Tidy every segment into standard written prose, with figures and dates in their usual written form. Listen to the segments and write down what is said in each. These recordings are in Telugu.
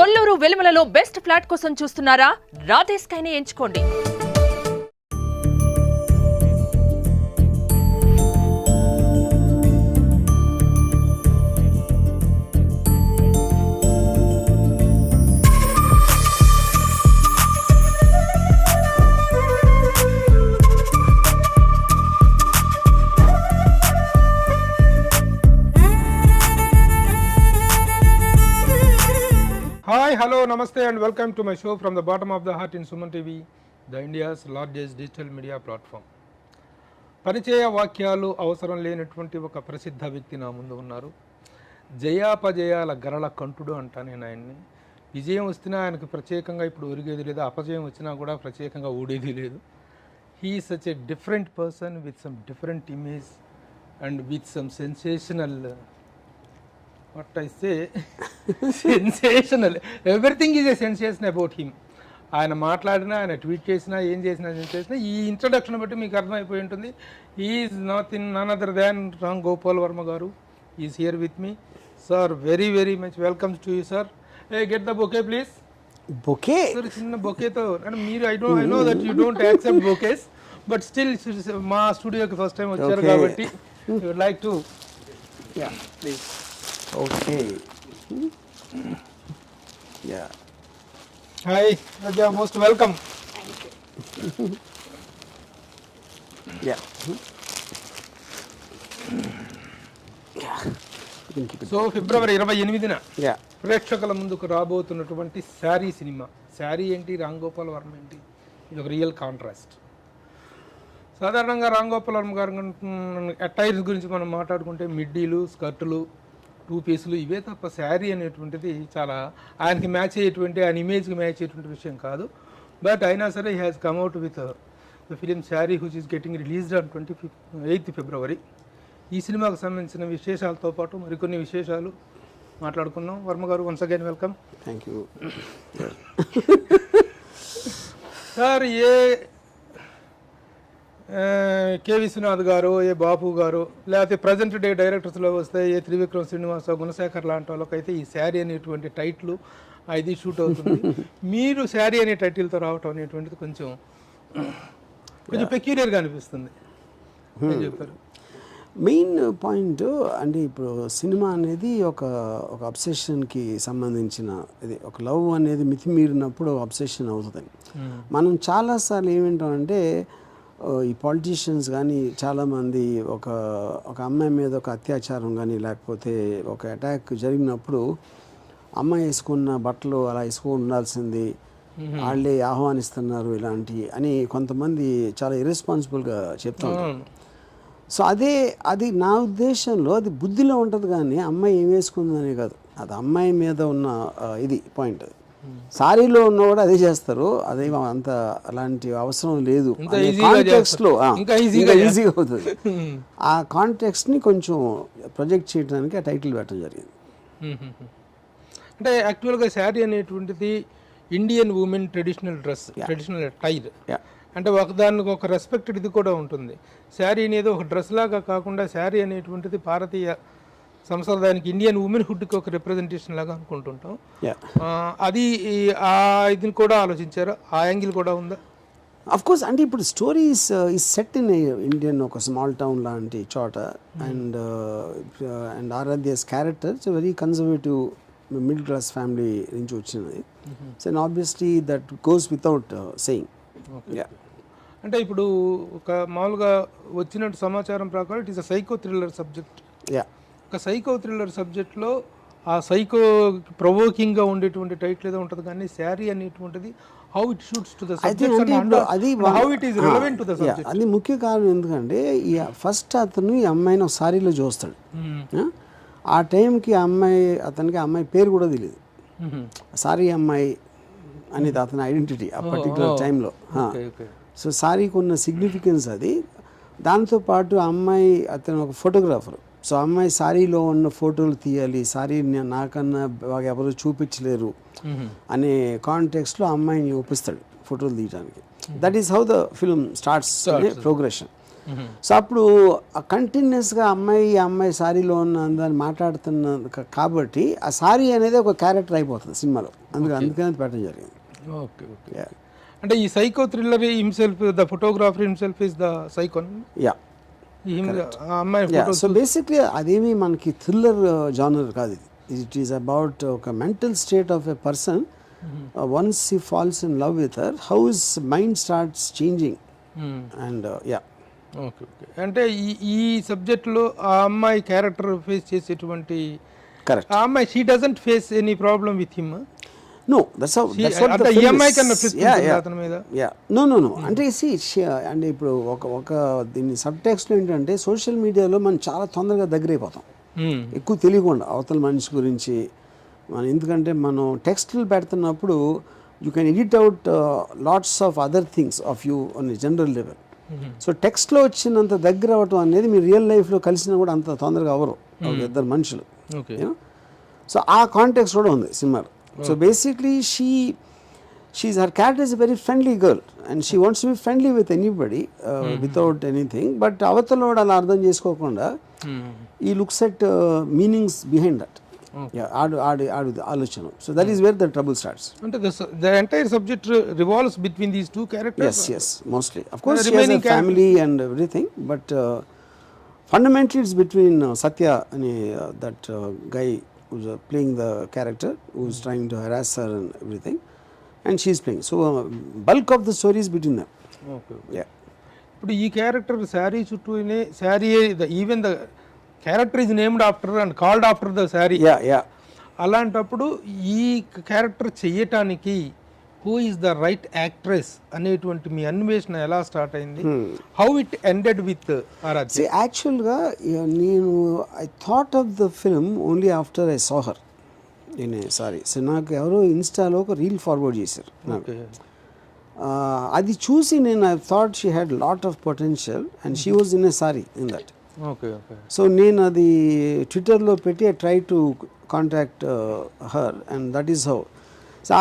కొల్లూరు వెలుమలలో బెస్ట్ ఫ్లాట్ కోసం చూస్తున్నారా? రాధే స్కైనే ఎంచుకోండి. Hi, hello, namaste and welcome to my show from the bottom of the heart in Suman TV, the India's largest digital media platform. పరిచయ వాక్యాలు అవసరం లేనటువంటి ఒక ప్రసిద్ధ వ్యక్తి నా ముందు ఉన్నారు. జయాపజయాల గరళ కంఠుడు అంటా నేను ఆయన్ని. విజయం వచ్చినా ఆయనకు ప్రత్యేకంగా ఇప్పుడు ఒరిగేది లేదు, అపజయం వచ్చినా కూడా ప్రత్యేకంగా ఊడేది లేదు. He is such a different person with some different image and with some sensational what I say sensational, everything is a sensation about him. ఆయన మాట్లాడినా, ఆయన ట్వీట్ చేసినా, ఏం చేసినా ఈ ఇంట్రడక్షన్ బట్టి మీకు అర్థమైపోయి ఉంటుంది. Is none other than Ram Gopal Varma గారు is here with me. Sir, very very much welcome to you sir. Get the bouquet please. Bouquet sir, చిన్న బొకేతో అంటే మీరు I know that you don't accept bouquets, but still మా స్టూడియోకి ఫస్ట్ టైం వచ్చారు కాబట్టి would like to please. Okay. Yeah. Hi, Raja, most welcome. Yeah. Yeah. You can keep it. So February 28న Yeah. ప్రేక్షకుల ముందుకు రాబోతున్నటువంటి శారీ సినిమా. శారీ ఏంటి, రామ్ గోపాల్ వర్మ ఏంటి, ఇది ఒక రియల్ కాంట్రాస్ట్. సాధారణంగా రామ్ గోపాల్ వర్మ గారు అటైర్స్ గురించి మనం మాట్లాడుకుంటే మిడ్డీలు, స్కర్టులు, టూ పీసులు ఇవే తప్ప శారీ అనేటువంటిది చాలా ఆయనకి మ్యాచ్ అయ్యేటువంటి, ఆయన ఇమేజ్కి మ్యాచ్ అయ్యేటువంటి విషయం కాదు. బట్ అయినా సరే he has come out with the film sari which is getting released on 28th ఫిబ్రవరి. ఈ సినిమాకు సంబంధించిన విశేషాలతో పాటు మరికొన్ని విశేషాలు మాట్లాడుకున్నాం. వర్మ గారు, once again welcome. Thank you. Sir, K Viswanath గారు, ఏ బాపు గారు, లేకపోతే ప్రజెంట్ డే డైరెక్టర్స్లో వస్తే ఏ త్రివిక్రమ్ శ్రీనివాస, గుణశేఖర్ లాంటి వాళ్ళకైతే ఈ శారీ అనేటువంటి టైటిల్ ఇది షూట్ అవుతుంది. మీరు శారీ అనే టైటిల్తో రావటం అనేటువంటిది కొంచెం పెక్యూలియర్గా అనిపిస్తుంది. చెప్పారు మెయిన్ పాయింట్ అంటే ఇప్పుడు సినిమా అనేది ఒక అబ్సెషన్కి సంబంధించిన ఇది. ఒక లవ్ అనేది మితిమీరినప్పుడు అబ్సెషన్ అవుతుంది. మనం చాలాసార్లు ఏమింటామంటే ఈ పాలిటీషియన్స్ కానీ చాలామంది ఒక అమ్మాయి మీద ఒక అత్యాచారం కానీ లేకపోతే ఒక అటాక్ జరిగినప్పుడు అమ్మాయి వేసుకున్న బట్టలు అలా వేసుకొని ఉండాల్సింది, వాళ్ళే ఆహ్వానిస్తున్నారు ఇలాంటి అని కొంతమంది చాలా ఇర్రెస్పాన్సిబుల్గా చెప్తా ఉంటారు. సో అది నా ఉద్దేశంలో అది బుద్ధిలో ఉంటుంది, కానీ అమ్మాయి ఏం వేసుకుందనే కాదు, అది అమ్మాయి మీద ఉన్న ఇది పాయింట్. సారీలో ఉన్న కూడా అదే చేస్తారు, అదే అంత అలాంటి అవసరం లేదు. కాంటెక్స్ట్లో ఇంకా ఈజీగా అవుతుంది. ఆ కాంటెక్స్ని కొంచెం ప్రొజెక్ట్ చేయడానికి ఆ టైటిల్ పెట్టడం జరిగింది. అంటే యాక్చువల్గా శారీ అనేటువంటిది Indian women traditional dress, traditional attire. అంటే ఒకదానికి ఒక రెస్పెక్టెడ్ ఇది కూడా ఉంటుంది. శారీ అనేది ఒక డ్రెస్ లాగా కాకుండా శారీ అనేటువంటిది భారతీయ సంప్రదాయానికి, ఇండియన్ ఉమెన్ హుడ్కి ఒక రిప్రజెంటేషన్ లాగా అనుకుంటుంటాం. అది ఇది కూడా ఆలోచించారు, ఆ యాంగిల్ కూడా ఉందా? Of course. అంటే ఇప్పుడు story is set in Indian ఒక స్మాల్ టౌన్ లాంటి చోట. And Aaradhya's character it's very conservative middle class family నుంచి వచ్చినది. So and obviously that goes without saying. అంటే ఇప్పుడు ఒక మామూలుగా వచ్చినట్టు సమాచారం ప్రకారం it is a psycho thriller subject. ఒక సైకో థ్రిల్లర్ సబ్జెక్ట్లో ఆ సైకో ప్రొవోకింగ్గా ఉండేటువంటి టైటిల్ ఏదో ఉంటుంది, కానీ శారీ అనేటువంటిది how it shoots to the subject and how it is relevant to the subject. అది ముఖ్య కారణం. ఎందుకంటే ఈ ఫస్ట్ అతను ఈ అమ్మాయిని ఒక సారీలో చూస్తాడు. ఆ టైంకి అతనికి అమ్మాయి పేరు కూడా తెలియదు. సారీ అమ్మాయి అనేది అతని ఐడెంటిటీ ఆ పర్టికులర్ టైంలో. సో సారీకి ఉన్న సిగ్నిఫికెన్స్ అది. దాంతోపాటు అమ్మాయి అతను ఒక ఫోటోగ్రాఫర్. సో అమ్మాయి సారీలో ఉన్న ఫోటోలు తీయాలి, సారీ నాకన్నా బాగా ఎవరు చూపించలేరు అనే కాంటెక్స్ట్లో అమ్మాయిని ఒప్పిస్తాడు ఫోటోలు తీయడానికి. That is how the film starts progression. So అప్పుడు కంటిన్యూస్గా అమ్మాయి సారీలో ఉన్న దాన్ని మాట్లాడుతున్న కాబట్టి ఆ సారీ అనేది ఒక క్యారెక్టర్ అయిపోతుంది సినిమాలో, అందుకని పెట్టడం జరిగింది. Okay okay. అంటే ఈ psycho thriller himself, the photographer himself is the psycho. Yeah, అమ్మాయి సో బేసిక్లీ అదేమి మనకి థ్రిల్లర్ జానర్ కాదు ఇది. ఇట్ ఈస్ అబౌట్ ఒక mental state of a person once he falls in love with her, how his mind starts changing and yeah. Okay okay. అంటే ఈ సబ్జెక్ట్లో ఆ అమ్మాయి క్యారెక్టర్ ఫేస్ చేసేటువంటి, కరెక్ట్, ఆ అమ్మాయి she doesn't face any problem with him. No, that's what the film no. అంటే అంటే ఇప్పుడు ఒక దీని సబ్ టెక్స్ట్లో ఏంటంటే సోషల్ మీడియాలో మనం చాలా తొందరగా దగ్గర అయిపోతాం, ఎక్కువ తెలియకుండా అవతల మనిషి గురించి. మనం ఎందుకంటే మనం టెక్స్ట్లు పెడుతున్నప్పుడు you can edit out lots of other things of you on general level. So టెక్స్ట్లో వచ్చినంత దగ్గర అవ్వటం అనేది మీరు రియల్ లైఫ్లో కలిసినా కూడా అంత తొందరగా అవ్వరు ఇద్దరు మనుషులు. సో ఆ కాంటెక్స్ట్ కూడా ఉంది సినిమాలో. So basically her character is a very friendly girl and she wants to be friendly with anybody without anything, but avataloda ala ardham chesukokonda he looks at meanings behind that. Aadu alochana. So that is where the trouble starts. And the entire subject revolves between these two characters. Yes, mostly. Of course she has a family and everything, but fundamentally it's between Satya and that guy who's playing the character who's trying to harass her and everything, and she's playing. So bulk of the story is between them. Okay. Yeah. ఇప్పుడు ఈ క్యారెక్టర్ శారీ చుట్టూనే, sari even the character is named after and called after the sari. Yeah. అలాంటప్పుడు ఈ క్యారెక్టర్ చెయ్యటానికి who is the right actress అనేటువంటి మీ అన్వేషణ ఎలా స్టార్ట్ అయింది? హౌ ఇట్ ఎండెడ్ విత్ ఆరాధ్య? యాక్చువల్గా నేను I thought of the film only after I saw her in a sorry. So నాకు ఎవరో ఇన్స్టాలో ఒక రీల్ ఫార్వర్డ్ చేశారు నాకు. అది చూసి నేను I thought she had lot of potential and she was in a sorry in that. So నేను అది ట్విట్టర్లో పెట్టి I try to contact her and that is how. So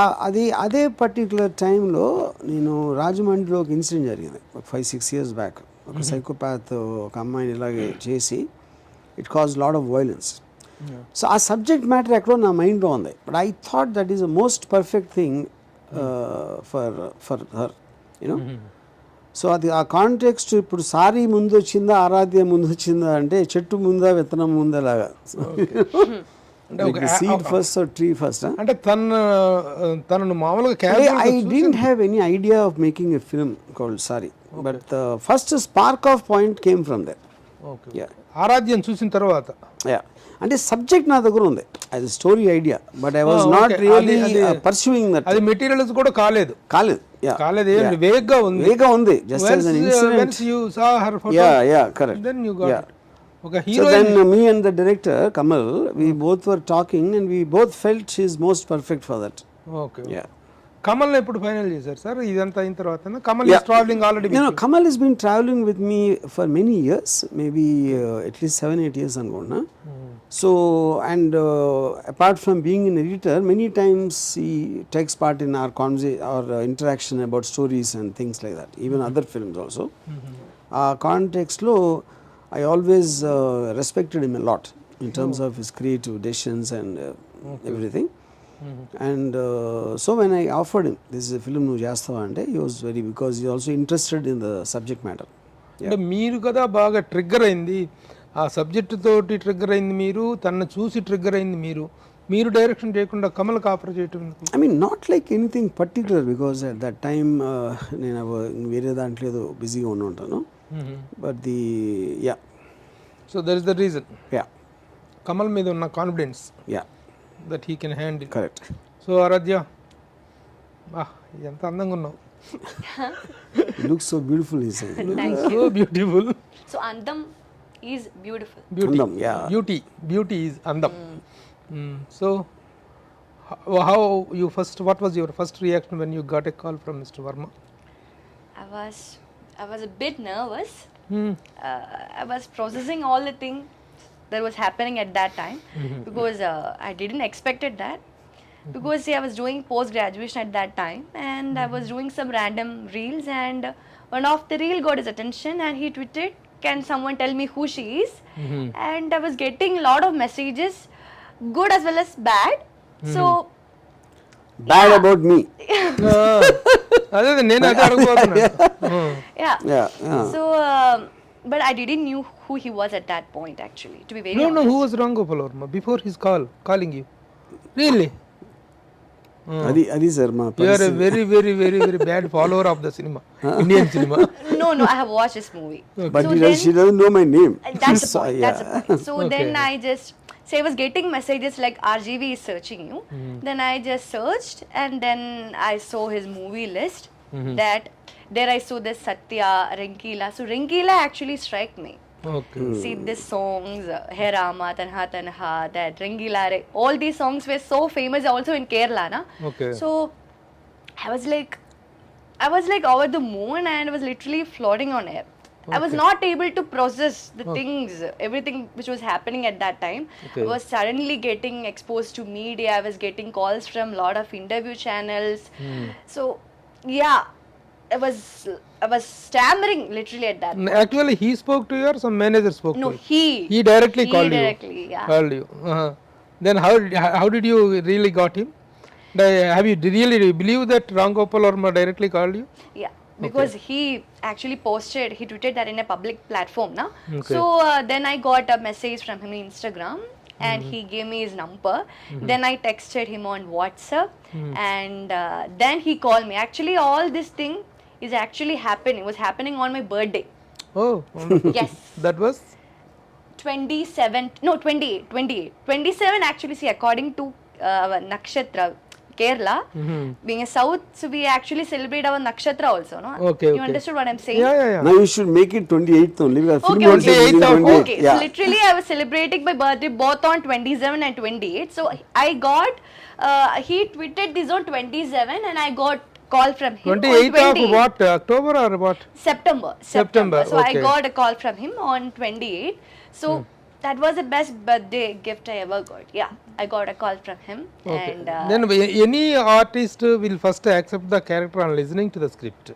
అదే పర్టికులర్ టైంలో నేను రాజమండ్రిలో ఒక ఇన్సిడెంట్ జరిగింది ఒక 5-6 years బ్యాక్. ఒక సైకోపాత్ ఒక అమ్మాయిని ఇలాగే చేసి it cause lot of violence. So ఆ సబ్జెక్ట్ మ్యాటర్ ఎక్కడో నా మైండ్లో ఉంది, but I thought that is the most perfect thing for her you know. So అది ఆ కాంటెక్స్ట్ ఇప్పుడు సారీ ముందు వచ్చిందా ఆరాధ్య ముందు వచ్చిందా అంటే చెట్టు ముందా విత్తనం ముందా లాగా. Seed first or tree first. అంటే తనను మామూలుగా I didn't have any idea of making a film called Saree, but the first spark of point came from that. ఆరాధ్యం చూసిన తర్వాత అంటే సబ్జెక్ట్ నా దగ్గర ఉంది as a story idea, but I was not really pursuing that. అది మెటీరియల్స్ కూడా కాలేదు. వేగ్గా ఉంది just as an incident. You saw her photo. Correct. Then you got it. So then me and the director Kamal, we both were talking and we both felt she is most perfect for that. Okay. Yeah. Kamal ఎప్పుడు ఫైనల్ చేశారు సార్ ఇదంతా అయిన తర్వాత? Kamal is traveling already. No, Kamal has been traveling with me for many years, maybe at least 7-8 years అనుకుంటా. So and apart from being an editor, many times he takes part in our interaction about stories and things like that, even other films also. Context lo I always respected him a lot in terms of his creative decisions and everything. And so when I offered him, this is a film nu chestava ante, he was very, because he also interested in the subject matter. అంటే మీరు కదా బాగా ట్రిగ్గర్ అయింది ఆ సబ్జెక్ట్ తోటి, ట్రిగ్గర్ అయింది మీరు, తనను చూసి ట్రిగ్గర్ అయింది మీరు డైరెక్షన్ చేయకుండా కమల్కి ఆఫర్ చేయటం? I mean not like anything particular, because at that time నేను వేరే దాంట్లో ఏదో బిజీగా ఉంటాను. But so there is the reason. Kamal మీద ఉన్న confidence that he can handle. Correct. So ఆరాధ్య ఎంత అందంగా ఉన్నావు. You look so beautiful, he said. So beautiful. So andam is beautiful. Andam, beauty is andam. So how you what was your first reaction when you got a call from Mr. Verma? I was a bit nervous. I was processing all the things that was happening at that time, because I didn't expected that, because I was doing post graduation at that time, and I was doing some random reels, and one of the reel got his attention and he tweeted, "Can someone tell me who she is?" And I was getting a lot of messages, good as well as bad. So bad about me. అదే నేను అదే అడగబోతున్నాను. yeah. Yeah. So but I didn't knew who he was at that point actually, to be very No, honest. who was Ram Gopal Varma before his calling you? Really? అది సార్ మా You are a very, very, very, very bad follower of the cinema, Indian cinema. No, I have watched this movie. But So then, she doesn't know my name. that's the point. That's the point. So Okay. then I just, so I was getting messages like RGV is searching you. Then I just searched and then I saw his movie list. That there I saw this Satya, Ringila. So Ringila actually struck me. Okay. See these songs, He Rama, Tanha Tanha, that Ringila, all these songs were so famous also in Kerala, na? Okay. So I was like over the moon and I was literally floating on air. I was not able to process the things, everything which was happening at that time. Okay. I was suddenly getting exposed to media. I was getting calls from lot of interview channels. So yeah, I was stammering literally at that. Actually, he spoke to you or some manager spoke No, to you? he He called directly, you. yeah. Called you. Then how did you really got him? Have you really believe that Ram Gopal Varma directly called you? Yeah, because he actually posted, he tweeted that in a public platform, na? Okay. So then I got a message from him on Instagram and he gave me his number. Then I texted him on WhatsApp and then he called me. Actually, all this thing is actually happening, was happening on my birthday. Oh, wonderful. Yes. That was? 28. 27 actually, see, according to our Nakshatra, Kerala, being a south, so we actually celebrate our Nakshatra also, no? Okay, You okay. understood what I'm saying? Yeah. Now you should make it 28th only. Because film Okay, also okay. is 28th. Okay, so Yeah. literally I was celebrating my birthday both on 27 and 28. So I got, he tweeted this on 27 and I got call from him 28th on of 28th. what? October or what? September. September, So okay. I got a call from him on 28. So that was the best birthday gift I ever got. Yeah, I got a call from him. Okay. And Then any artist will first accept the character on listening to the script.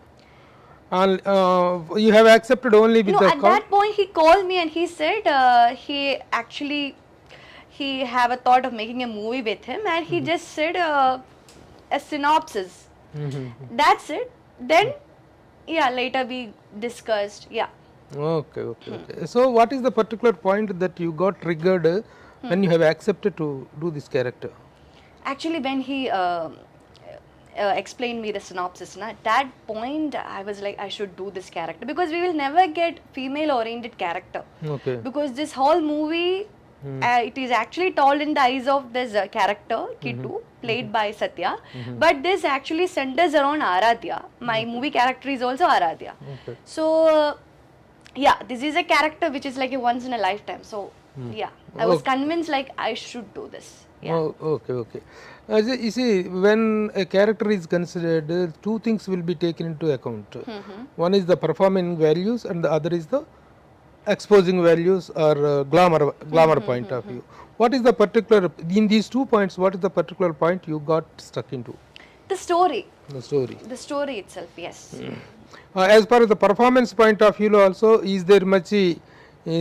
You have accepted only with no, the at call? that point he called me and he said he have a thought of making a movie with him and he just said a synopsis. That's it. Then yeah, later we discussed. Yeah. Okay. So what is the particular point that you got triggered when you have accepted to do this character? Actually, when he explained me the synopsis, at that point I was like, I should do this character because we will never get female-oriented character. Okay. Because this whole movie, it is actually told in the eyes of this character, Kittu, played by Satya. But this actually centers around Aradhya. My movie character is also Aradhya. Okay. So, yeah, this is a character which is like a once in a lifetime. So, yeah, I was convinced like I should do this. Yeah. Oh, okay. You see, when a character is considered, two things will be taken into account. One is the performing values and the other is the exposing values or glamour point of view. What is the particular, in these 2 points, what is the particular point you got stuck into? The story. The story. Itself, yes. As far as the performance point of view also, is there much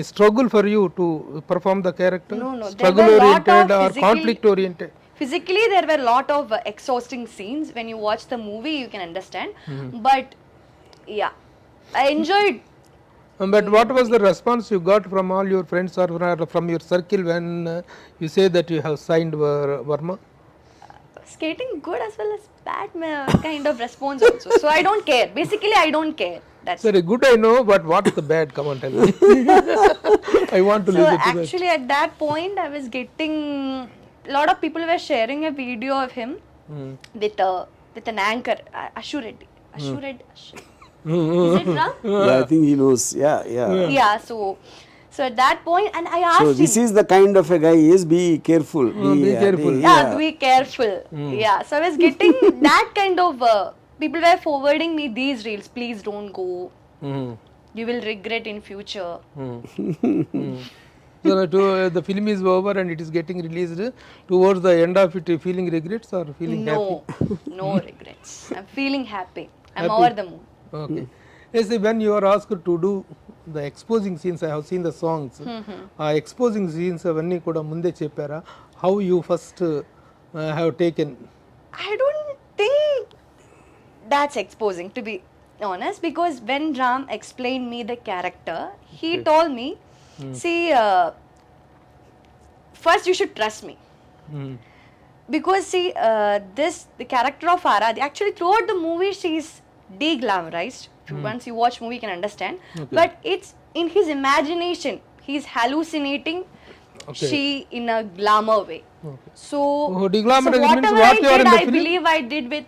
struggle for you to perform the character? No, there Struggle were lot oriented of or physical- conflict oriented? Physically, there were a lot of exhausting scenes. When you watch the movie, you can understand. But yeah, I enjoyed. But what was the response you got from all your friends or from your circle when you say that you have signed Varma? Skating good as well as bad kind of response also. So I don't care. Basically, I don't care. That's Sorry, good I know, but what is the bad? Come on, tell me. I want to so listen to that. actually at that point I was getting a lot of people were sharing a video of him with an anchor, Ashu Reddy. Is it wrong? Yeah, I think he knows. Yeah. Yeah, so at that point and I asked So him, this is the kind of a guy he is. Be careful. Be careful. yeah, be careful. Yeah, so I was getting that kind of people were forwarding me these reels, please don't go, you will regret in future. So the film is over and it is getting released. Towards the end of it, feeling regrets or feeling happy? No regrets. I'm feeling happy. I'm over the moon. Okay. Yes, when you are asked to do the exposing scenes, I have seen the songs. Exposing scenes అవన్నీ కూడా ముందే చెప్పారా? How you first have taken? I don't think that's exposing, to be honest, because when Ram explained me the character, he told me, see, first you should trust me. Because see, the character of Aradhya, actually throughout the movie she's de-glamorized. Once you watch movie you can understand. But it's in his imagination. He's hallucinating she in a glamour way. So, Deglamorization means whatever what I you are did, in the I film? believe I did with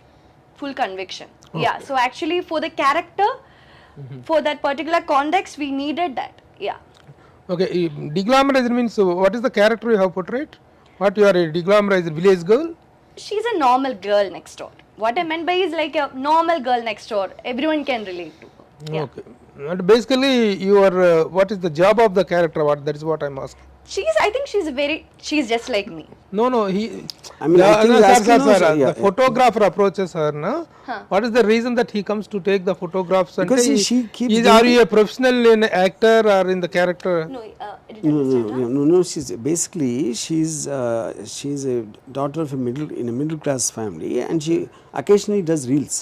full conviction. Yeah, so actually for the character, for that particular context, we needed that. Yeah. Okay, deglamorization means what is the character you have portrayed? What you are a deglamorized village girl? She's a normal girl next door. What I meant by is like a normal girl next door. Everyone can relate to her. Yeah. Okay. And basically, you are what is the job of the character? That is what I'm asking. I think she's just like me. No, he. I mean, I think no, he's sir, asking sir, also, the yeah. photographer approaches her, na? What is the reason that he comes to take the photographs? And Because she keeps are you a professional in actor or in the character? No, I didn't understand. No. She's a daughter of a middle class family, and she occasionally does reels.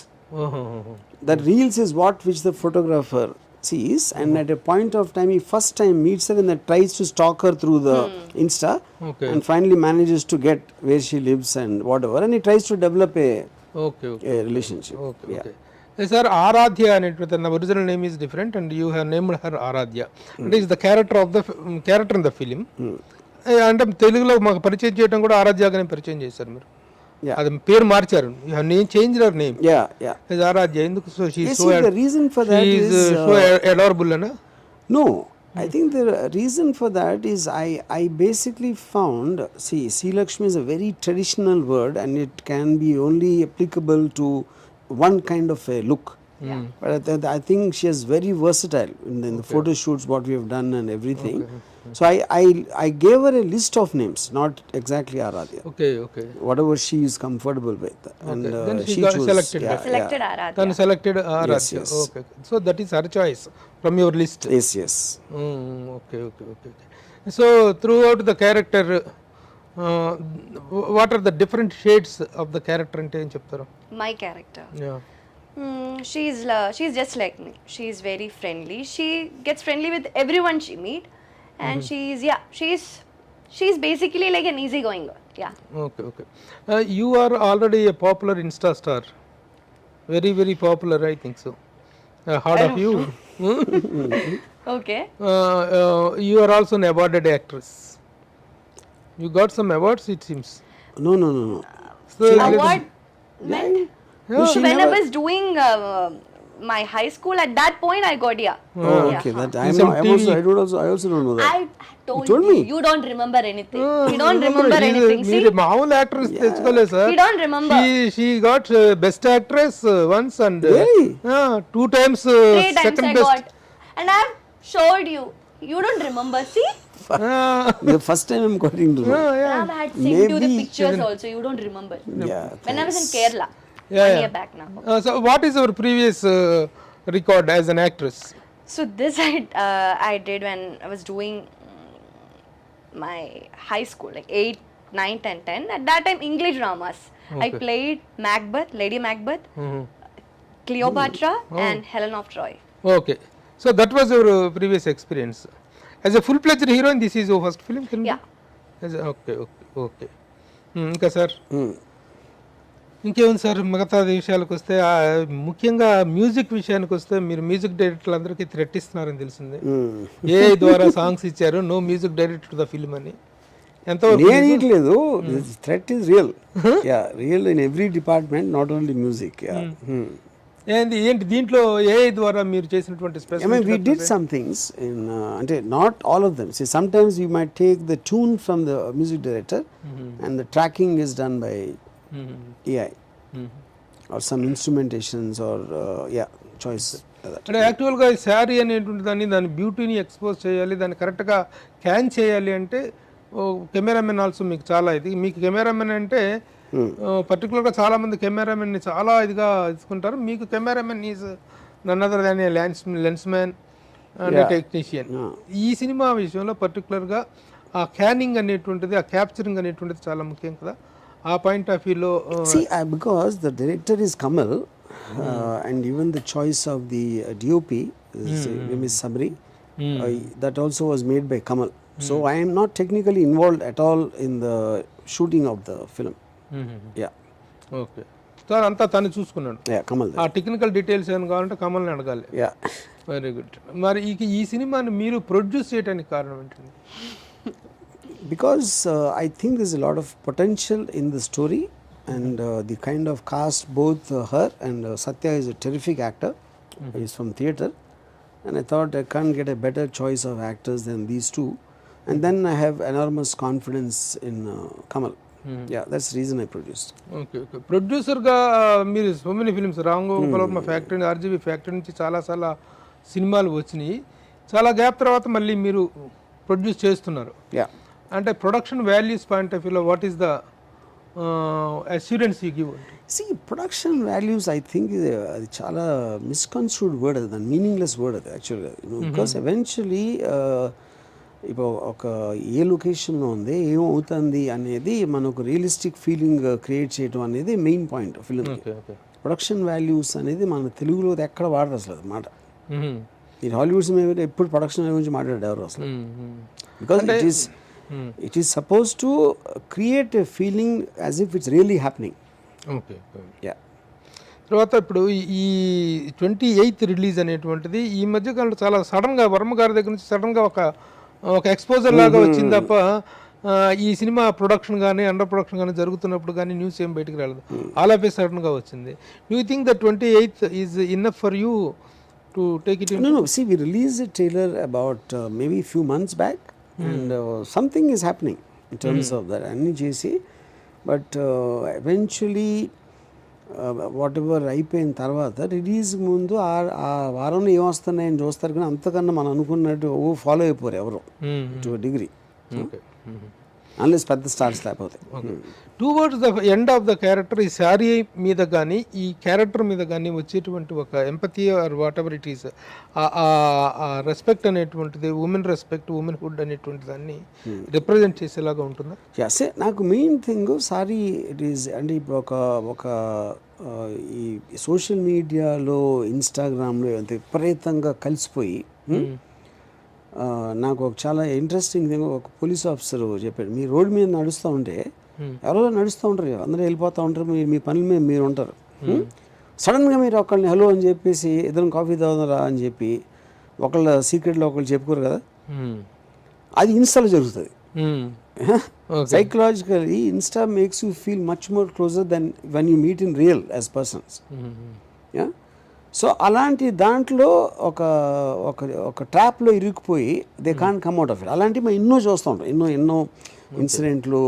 That reels is which the photographer sees, and at a point of time he first time meets her and then tries to stalk her through the Insta, and finally manages to get where she lives and whatever, and he tries to develop a relationship. Okay. Sir, Aradhya and the original name is different, and you have named her Aradhya. It is the character of the character in the film. అంటే తెలుగులో మాకు పరిచయం చేయడం కూడా ఆరాధ్యగానే పరిచయం చేశారు మీరు. అది పేరు మార్చారు. You have changed her name. Yeah. ఆరాధ్య ఎందుకు? So she is so the reason for that is so adorable, na? No, I think the reason for that is I basically found, see Lakshmi is a very traditional word and it can be only applicable to one kind of a look. But I think she is very versatile in the photo shoots what we have done and everything. So I gave her a list of names, not exactly Aradhya. Okay. Whatever she is comfortable with, and then she she got chose. selected. Selected Aradhya. Then selected Aradhya. Yes. Okay. So that is her choice from your list. Yes. Okay. So throughout the character, what are the different shades of the character ante em cheptaru? My character. Yeah. She's just like me. She's very friendly. She gets friendly with everyone she meet, and she's basically like an easygoing girl. Yeah. Okay. You are already a popular Insta star. Very popular, I think so. Hard of you. Okay. You are also an awarded actress. You got some awards, it seems. No. So, Award meant. No, she When I never. was doing my high school, at that point I got Okay, that I Some know. TV. I also don't know that. I told told you, me. you don't remember anything. You don't remember anything. See, మీరు మామూలు యాక్ట్రెస్ తెచ్చుకోలేదు sir. he don't remember. She got best actress once and Really? 2 times 3 times second I best. got, and I've showed you. You don't remember. See, The first time I'm getting to know. I've had sent you the Maybe- pictures also. You don't remember. Yeah. When I was in Kerala, Yeah. 1 year back now. So what is your previous record as an actress? So this I did when I was doing my high school, like 8, 9, 10, 10. At that time, English dramas. I played Macbeth, Lady Macbeth, Cleopatra, and Helen of Troy. Okay. So that was your previous experience. As a full-fledged heroine, this is your first film? Yeah. Okay. ఇంకా సార్ ఇంకేముంది సార్ మిగతా విషయాలకు వస్తే ముఖ్యంగా మ్యూజిక్ విషయానికి వస్తే మీరు మ్యూజిక్ డైరెక్టర్లు అందరికీ థ్రెట్ ఇస్తున్నారని తెలిసింది. ఏ ద్వారా సాంగ్స్ ఇచ్చారు, no music director to the film అని. ఎంతవరకు నేను ఇట్లేదు. Threat is real. Real in every department, not only music. ఏంటి దీంట్లో ఏ ద్వారా మీరు చేసినటువంటి I mean, we did some things in, not all of them. See, sometimes we might take the tune from the music director and the tracking is done by AI or some instrumentations or choice. అంటే యాక్చువల్గా శారీ అనేటువంటి దాని బ్యూటీని ఎక్స్పోజ్ చేయాలి, దాన్ని కరెక్ట్గా క్యాన్ చేయాలి అంటే కెమెరామెన్ ఆల్సో మీకు చాలా ఇది. మీకు కెమెరామెన్ అంటే పర్టికులర్గా చాలా మంది కెమెరామెన్ని చాలా ఇదిగా తీసుకుంటారు. మీకు cameraman is none other than lensman and technician. ఈ సినిమా విషయంలో పర్టికులర్గా ఆ క్యానింగ్ అనేటువంటిది, ఆ క్యాప్చరింగ్ అనేటువంటిది చాలా ముఖ్యం కదా. ఆ పాయింట్ ఆఫ్ వ్యూలో because the director is Kamal, and even the choice of the DOP is name is Sabri, that also was made by Kamal. So I am not technically involved at all in the shooting of the film. Okay, so అంతా తను చూసుకున్నాడు. Kamal. ఆ టెక్నికల్ డీటెయిల్స్ ఏమైనా కావాలంటే కమల్ని అడగాలి. Very good. మరి ఈ సినిమాని మీరు ప్రొడ్యూస్ చేయడానికి కారణం ఏంటండి? Because I think there's a lot of potential in the story, and the kind of cast, both her and Satya is a terrific actor. He's from theatre, and I thought I can't get a better choice of actors than these two, and then I have enormous confidence in Kamal. That's the reason I produced. Okay okay. ప్రొడ్యూసర్గా మీరు so many films, Ram Gopal Varma factory, RGV factory నుంచి చాలా సినిమాలు వచ్చినాయి. చాలా గ్యాప్ తర్వాత మళ్ళీ మీరు ప్రొడ్యూస్ చేస్తున్నారు. అంటే ప్రొడక్షన్ వాల్యూస్ పాయింట్ ఆఫ్ వ్యూలో what is the assurance you give? See, production values, I think అది చాలా misconstrued word, అది దాని మీనింగ్లెస్ వర్డ్ అది యాక్చువల్గా. బికాస్ ఎవెన్చువలీ ఇప్పుడు ఒక ఏ లొకేషన్లో ఉంది, ఏమవుతుంది అనేది మనకు రియలిస్టిక్ ఫీలింగ్ క్రియేట్ చేయడం అనేది main point film. Production values అనేది మన తెలుగులో ఎక్కడ వాడరు అసలు అది మాట. ఈ హాలీవుడ్స్ మీద ఎప్పుడు ప్రొడక్షన్ గురించి మాట్లాడారు ఎవరు అసలు? Because it is supposed to create a feeling as if it's really happening. Okay. తర్వాత ఇప్పుడు ఈ 28th రిలీజ్ అనేటువంటిది ఈ మధ్యకాలంలో చాలా సడన్గా వర్మ గారి దగ్గర నుంచి సడన్గా ఒక ఎక్స్పోజర్ లాగా వచ్చింది తప్ప ఈ సినిమా ప్రొడక్షన్ కానీ అండర్ ప్రొడక్షన్ కానీ జరుగుతున్నప్పుడు కానీ న్యూస్ ఏం బయటకు రాలేదు. ఆల్ ఆఫ్ ఏ సడన్గా వచ్చింది. Do you think the 28th is enough for you to take it? No, see, we released a trailer about maybe a few months back. And something is happening in terms of that అన్ని చేసి, బట్ eventually whatever అయిపోయిన తర్వాత రిలీజ్ ముందు ఆ వారంలో ఏమొస్తున్నాయని చూస్తారు, కానీ అంతకన్నా మనం అనుకున్నట్టు ఫాలో అయిపోరు ఎవరు టు డిగ్రీ, అన్లెస్ పెద్ద స్టార్స్ లేకపోతే. Towards the end of the character ఈ శారీ మీద కానీ ఈ క్యారెక్టర్ మీద కానీ వచ్చేటువంటి ఒక empathy or whatever it is, ఆ రెస్పెక్ట్ అనేటువంటిది, ఉమెన్ రెస్పెక్ట్, ఉమెన్ హుడ్ అనేటువంటి దాన్ని రిప్రజెంట్ చేసేలాగా ఉంటుందా? సే నాకు main thing sorry it is అంటే ఇప్పుడు ఒక ఈ సోషల్ మీడియాలో ఇన్స్టాగ్రామ్లో ఎంత విపరీతంగా కలిసిపోయి, నాకు ఒక చాలా ఇంట్రెస్టింగ్ థింగ్ ఒక పోలీస్ ఆఫీసర్ చెప్పాడు, మీ రోడ్డు మీద నడుస్తూ ఉంటే ఎవరో నడుస్తూ ఉంటారు, అందరూ వెళ్ళిపోతూ ఉంటారు, మీ పనుల మీద మీరు ఉంటారు, సడన్గా మీరు ఒకళ్ళని హలో అని చెప్పేసి ఇద్దరం కాఫీ తాగుతారా అని చెప్పి ఒకళ్ళ సీక్రెట్లో ఒకళ్ళు చెప్పుకోరు కదా, అది ఇన్స్టాలో జరుగుతుంది. Psychologically insta makes you feel much more closer then when you meet in real as persons. So అలాంటి దాంట్లో ఒక ట్రాప్లో ఇరుక్కుపోయి they can't come out of it. అలాంటివి మనం ఎన్నో చూస్తూ ఉంటాం, ఎన్నో ఇన్సిడెంట్లు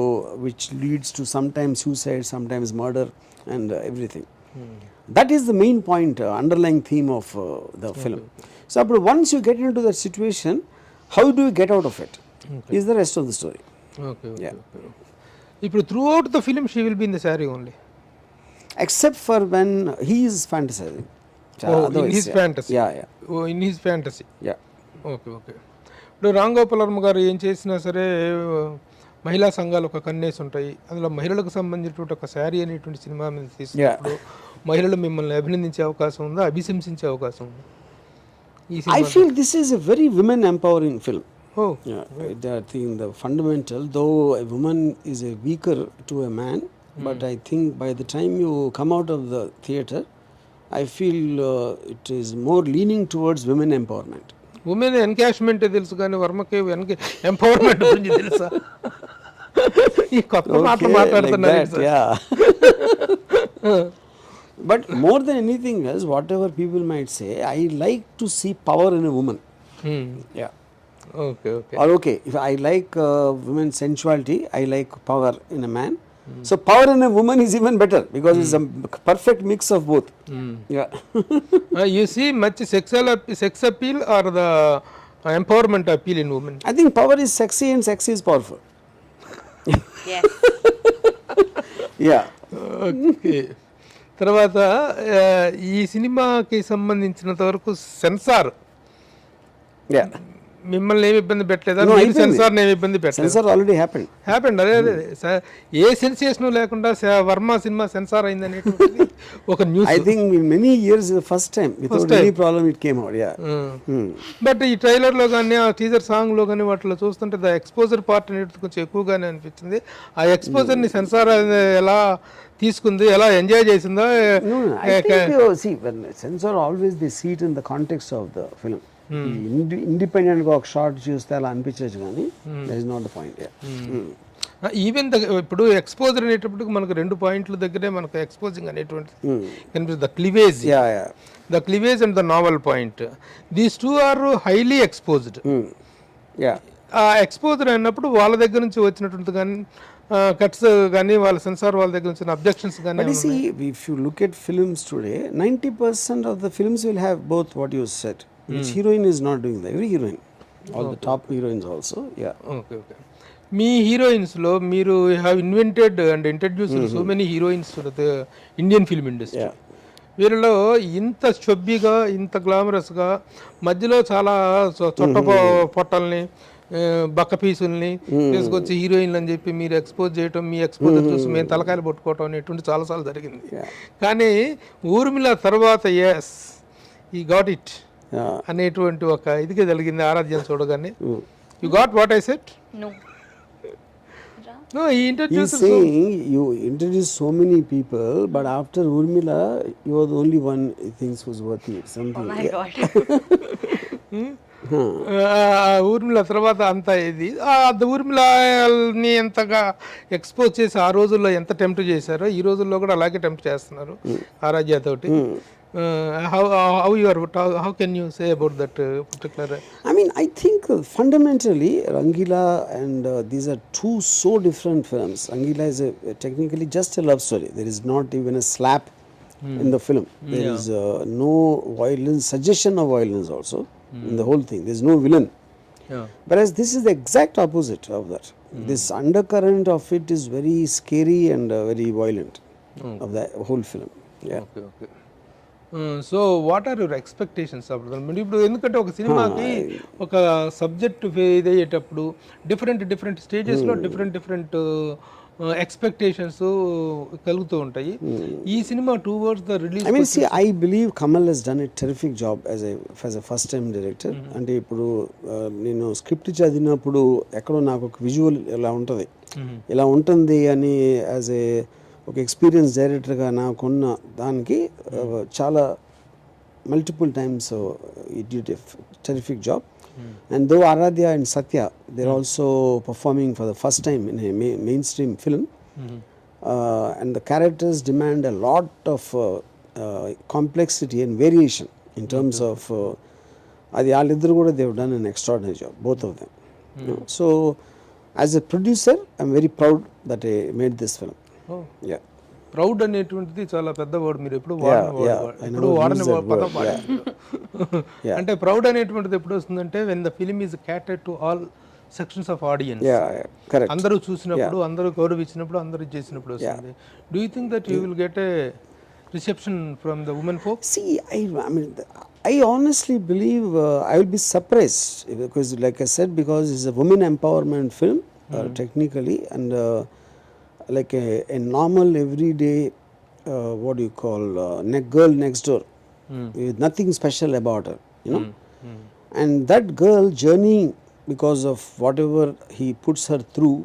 which leads to sometimes suicide, sometimes murder and everything. That is the main point, underlying theme of the film. So అప్పుడు once you get into that situation, how do you get out of it is the rest of the story. ఇప్పుడు throughout the film she will be in the sari only, except for when he is fantasizing. In his fantasy. Oh, in his fantasy. Okay. ఇప్పుడు రామ్ గోపాల్ వర్మ గారు ఏం చేసినా సరే మహిళా సంఘాలు ఒక కన్నేసి ఉంటాయి, అందులో మహిళలకు సంబంధించినటువంటి ఒక శారీ అనేటువంటి సినిమా మీద తీసుకున్నప్పుడు మహిళలు మిమ్మల్ని అభినందించే అవకాశం ఉందా, అభిశంసించే అవకాశం ఉందా? I feel this is a very women empowering film. I think the fundamental, though a woman is a weaker to a man, but I think by the time you come out of the theatre, I feel it is more leaning towards women empowerment. Women encashment తెలుసు కానీ వర్మకి ఎంపవర్మెంట్ గురించి తెలుసా? ఈ కొత్త మాటలు మాట్లాడుతున్నారు. But more than anything else, whatever people might say, I like to see power in a woman. Okay. Or okay, if I like women's sensuality, I like power in a man. So power in a woman is even better because it's a perfect mix of both. You see much sex appeal or the empowerment appeal in women? I think power is sexy and sexy is powerful. Yes. Yeah. Okay. తర్వాత ఈ సినిమాకి సంబంధించినంత వరకు సెన్సార్ Yeah. మిమ్మల్ని ఏమి ఇబ్బంది పెట్టలేదా? No, మీరు అయిపోయింది. సెన్సార్ని ఏమి ఇబ్బంది పెట్టలేదు? Censor already happened. హ్యాపెండ్ అదే ఏ సెన్సేషన్ లేకుండా వర్మ సినిమా సెన్సార్ అయిందనేటువంటి ఒక news. I think in many years the first time without any problem it came out. Yeah. But ఈ ట్రైలర్లో కానీ ఆ టీజర్ సాంగ్లో కానీ వాటిలో చూస్తుంటే ద ఎక్స్పోజర్ పార్ట్ అనేది కొంచెం ఎక్కువగానే అనిపించింది. ఆ ఎక్స్పోజర్ని సెన్సార్ ఎలా తీసుకుంది, ఎలా ఎంజాయ్ చేసిందో? No, I think see when censor always they see it in the context of the film. ఇండిపెండెంట్గా ఒక షార్ట్ చూస్తే అలా అనిపించచ్చు కానీ that is not the point. Even ఇప్పుడు ఎక్స్పోజర్ అనేటప్పటికి మనకు 2 పాయింట్ల దగ్గరే మనకు ఎక్స్పోజింగ్ అనేటువంటి కనిపిస్తుంది. The cleavage, the cleavage and the navel point, these two are highly exposed. ఆ ఎక్స్పోజర్ అయినప్పుడు వాళ్ళ దగ్గర నుంచి వచ్చినటువంటి కానీ కట్స్ కానీ వాళ్ళ సెన్సార్ వాళ్ళ దగ్గర నుంచి అబ్జెక్షన్స్ కానీ. But you see, if you look at films today, 90% of the films will have both what you said. Which heroine is not doing that? Every heroine, all the top heroines also. Yeah. Okay. మీ హీరోయిన్స్లో మీరు have invented and introduced so many heroines to the Indian film industry. వీరిలో ఇంత చొబ్బిగా, ఇంత గ్లామరస్గా, మధ్యలో చాలా చొట్ట పొట్టల్ని, బక్క పీసుల్ని తీసుకొచ్చి హీరోయిన్లు అని చెప్పి మీరు ఎక్స్పోజ్ చేయటం, మీ ఎక్స్పోజర్ చూసి మేము తలకాయలు పట్టుకోవటం అనేటువంటి చాలాసార్లు జరిగింది. కానీ ఊర్మిళ తర్వాత ఎస్ ఈ గాట్ ఇట్ అనేటువంటి ఒక ఇదిగా జరిగింది ఆరాధ్యం చూడగానే. You got what I said? No, he introduced He's saying you introduced so many people, but after Urmila, you are the only one he thinks who's worthy. Something. Oh my God. Urmila తర్వాత అంతా ఇది ఊర్మిళని ఎంతగా ఎక్స్పోజ్ చేసి ఆ రోజుల్లో ఎంత టెంప్ట్ చేశారో ఈ రోజుల్లో కూడా అలాగే టెంప్ట్ చేస్తున్నారు ఆరాధ్య తోటి. How can you say about that particular? I mean, I think fundamentally Rangila and these are two so different films. Rangila is technically just a love story. There is not even a slap in the film. There is no violence, suggestion of violence also in the whole thing. There is no villain. Whereas this is the exact opposite of that. This undercurrent of it is very scary and very violent of the whole film. Yeah. Okay. So what are your expectations అప్పుడు? ఇప్పుడు ఎందుకంటే ఒక సినిమాకి ఒక సబ్జెక్ట్ ఇదయ్యేటప్పుడు డిఫరెంట్ స్టేజెస్లో డిఫరెంట్ ఎక్స్పెక్టేషన్స్ కలుగుతూ ఉంటాయి. ఈ సినిమా towards the release, I mean, see, I believe Kamal has done a terrific job as a first time director. అంటే ఇప్పుడు నేను స్క్రిప్ట్ చదివినప్పుడు ఎక్కడో నాకు ఒక విజువల్ ఇలా ఉంటుంది అని యాజ్ ఏ ఒక ఎక్స్పీరియన్స్ డైరెక్టర్గా నాకున్న దానికి చాలా multiple times it did a terrific job. And though Aaradhya and Satya they are also performing for the first time in a mainstream film, and the characters demand a lot of complexity and variation in terms of అది వాళ్ళిద్దరు కూడా they have done an extraordinary job, both of them. So as a producer I'm very proud that I made this film. Proud అనేటువంటిది చాలా పెద్ద వర్డ్, మీరు ఎప్పుడు వాడని పదం అంటే ప్రౌడ్ అనేటువంటిది ఎప్పుడు వస్తుందంటే when the film is క్యాటర్డ్ to all sections of audience. అందరూ చూసినప్పుడు, అందరూ గౌరవించినప్పుడు, అందరూ చేసినప్పుడు వస్తుంది. Do you think that you will get a reception from the women folk? See, I honestly believe I will be surprised because, like I said, because it's a women empowerment film technically, and like a normal everyday what do you call girl next door with nothing special about her, you know. And that girl journeying because of whatever he puts her through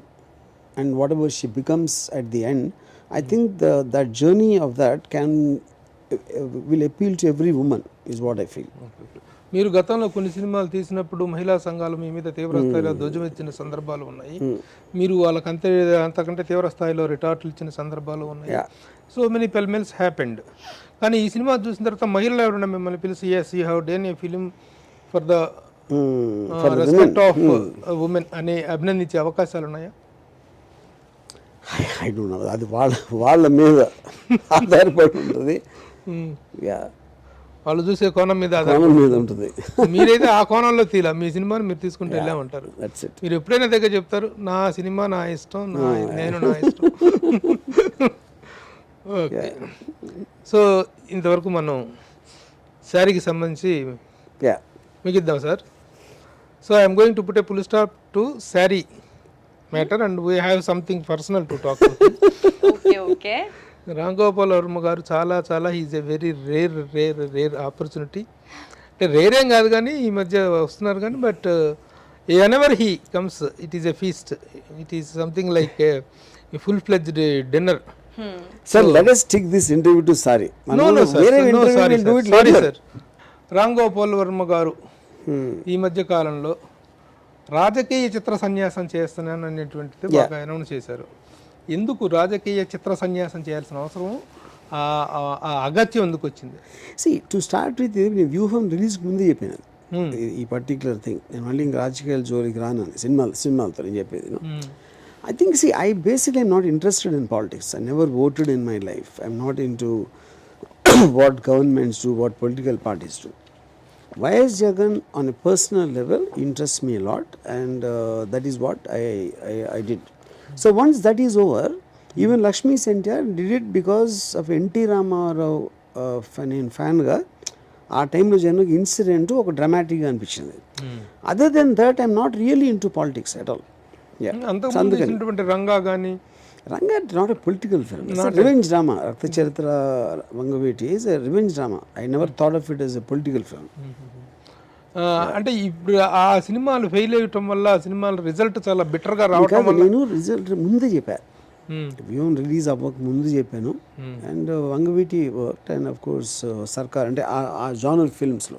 and whatever she becomes at the end, I think that journey of that will appeal to every woman is what I feel. మీరు గతంలో కొన్ని సినిమాలు తీసినప్పుడు మహిళా సంఘాలు మీ మీద తీవ్ర స్థాయిలో ధ్వజమెత్తిన సందర్భాలు ఉన్నాయి. మీరు వాళ్ళకి అంతకంటే తీవ్ర స్థాయిలో రిటార్ట్లు ఇచ్చిన సందర్భాలు ఉన్నాయి. So many pellmells happened. కానీ ఈ సినిమా చూసిన తర్వాత మహిళలు ఎవరైనా మిమ్మల్ని పిలిచి yes you have done a film for the respect of women అని అభినందించే అవకాశాలు ఉన్నాయా? I don't know. అది వాళ్ళ మీద ఆధారపడి ఉంటుంది. వాళ్ళు చూసే కోణం మీద ఉంటుంది. మీరైతే ఆ కోణంలో తీలా, మీ సినిమాని మీరు తీసుకుంటే వెళ్ళామంటారు. మీరు ఎప్పుడైనా దగ్గర చెప్తారు నా సినిమా నా ఇష్టం, నేను నా ఇష్టం. ఓకే. సో ఇంతవరకు మనం శారీకి సంబంధించి యా మిగిద్దాం sir. So I'm going to put a full stop to sari matter and we have something personal to talk. Okay. Ram Gopal Varma గారు చాలా చాలా is a very rare opportunity. అంటే రేర్ ఏం కాదు కానీ ఈ మధ్య వస్తున్నారు కానీ, but whenever he comes it is a feast, it is something like a full fledged dinner. Sir, let us take this interview to Sari. No sir, no sorry sir. Ram Gopal Varma గారు ఈ మధ్య కాలంలో రాజకీయ చిత్ర సన్యాసం చేస్తున్నాను అనేటువంటిది బాగా అనౌన్స్ చేశారు. ఎందుకు రాజకీయ చిత్ర సన్యాసం చేయాల్సిన అవసరం, ఆ అగత్యం ఎందుకు వచ్చింది? See, to start with, వ్యూహం రిలీజ్ ముందే చెప్పాను ఈ పర్టికులర్ థింగ్. నేను మళ్ళీ ఇంకా రాజకీయాల జోలికి రానని సినిమాలతో నేను చెప్పేది. I think, see, I basically am not interested in politics. I never voted in my life. I'm not into what governments do, what political parties do. YS Jagan on a personal level interests me a lot, and that is what I did. So once that is over, even Lakshmi Sentyar did it because of NT Ramarao fan ga ఆ టైంలో జనకి ఇన్సిడెంట్ ఒక డ్రామాటిక్గా అనిపించింది. Other then that I'm not really into politics at all. Ranga కానీ Ranga not a political film, revenge drama. Rakta Charitra Vangaveeti is a revenge drama. I never thought of it as a political film. అంటే ఇప్పుడు ఆ సినిమాలు ఫెయిల్ అయ్యటం వల్ల ఆ సినిమాల రిజల్ట్ చాలా బెటర్గా రావడం వల్ల నేను రిజల్ట్ ముందే చెప్పాను, వ్యూహం రిలీజ్ అవ్వక ముందు చెప్పాను. And Vangaveeti work and of course సర్కార్ అంటే ఆ జానర్ ఫిల్మ్స్లో.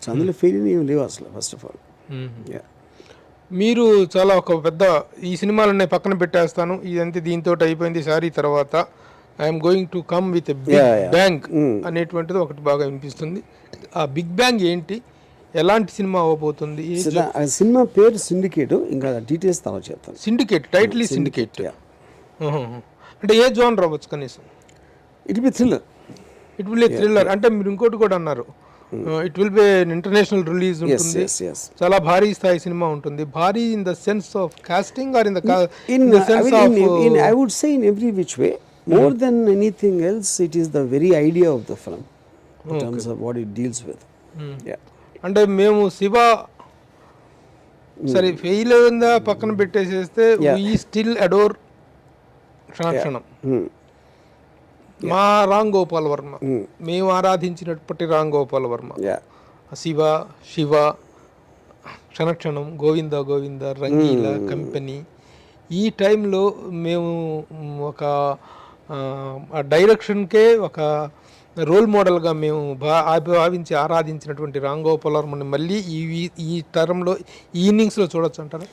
సో అందులో ఫెయిల్ ఏం లేవు అసలు ఫస్ట్ ఆఫ్ ఆల్. మీరు చాలా ఒక పెద్ద ఈ సినిమాలన్నీ పక్కన పెట్టేస్తాను, ఇదంతా దీంతో అయిపోయింది సారీ, తర్వాత I'm going to come with a big bang అనేటువంటిది ఒకటి బాగా వినిపిస్తుంది. ఆ బిగ్ బ్యాంగ్ ఏంటి, ఎలాంటి సినిమా అవ్వబోతుంది? సినిమా పేరు సిండికేట్, ఇంకా డీటెయిల్స్ తర్వాత చెప్తాను. సిండికేట్ టైటిల్ ఈ సిండికేట్ అంటే ఏ జోన్ రావచ్చు కనీసం? It be thriller. It will a thriller. అంటే మీరు ఇంకోటి కూడా అన్నారు, it will be international release ఉంటుంది, చాలా భారీ స్థాయి సినిమా ఉంటుంది. భారీ in the sense of casting or in the sense of I would say in every which way, more than anything else, it is the very idea of the film in terms of what it deals with. అంటే మేము శివ సరే ఫెయిల్ అయిందా పక్కన పెట్టేసేస్తే వీ స్టిల్ అడోర్ క్షణక్షణం మా రామ్ గోపాల్ వర్మ, మేము ఆరాధించినప్పటి రామ్ గోపాల్ వర్మ, శివ శివ, క్షణక్షణం, గోవింద గోవింద, రంగీల, కంపెనీ. ఈ టైంలో మేము ఒక డైరెక్షన్కే ఒక రోల్ మోడల్గా మేము భావించి ఆరాధించినటువంటి రామ్ గోపాల్ వర్మని మళ్ళీ ఈ టర్మ్లో ఈ ఇన్నింగ్స్లో చూడొచ్చు అంటారా?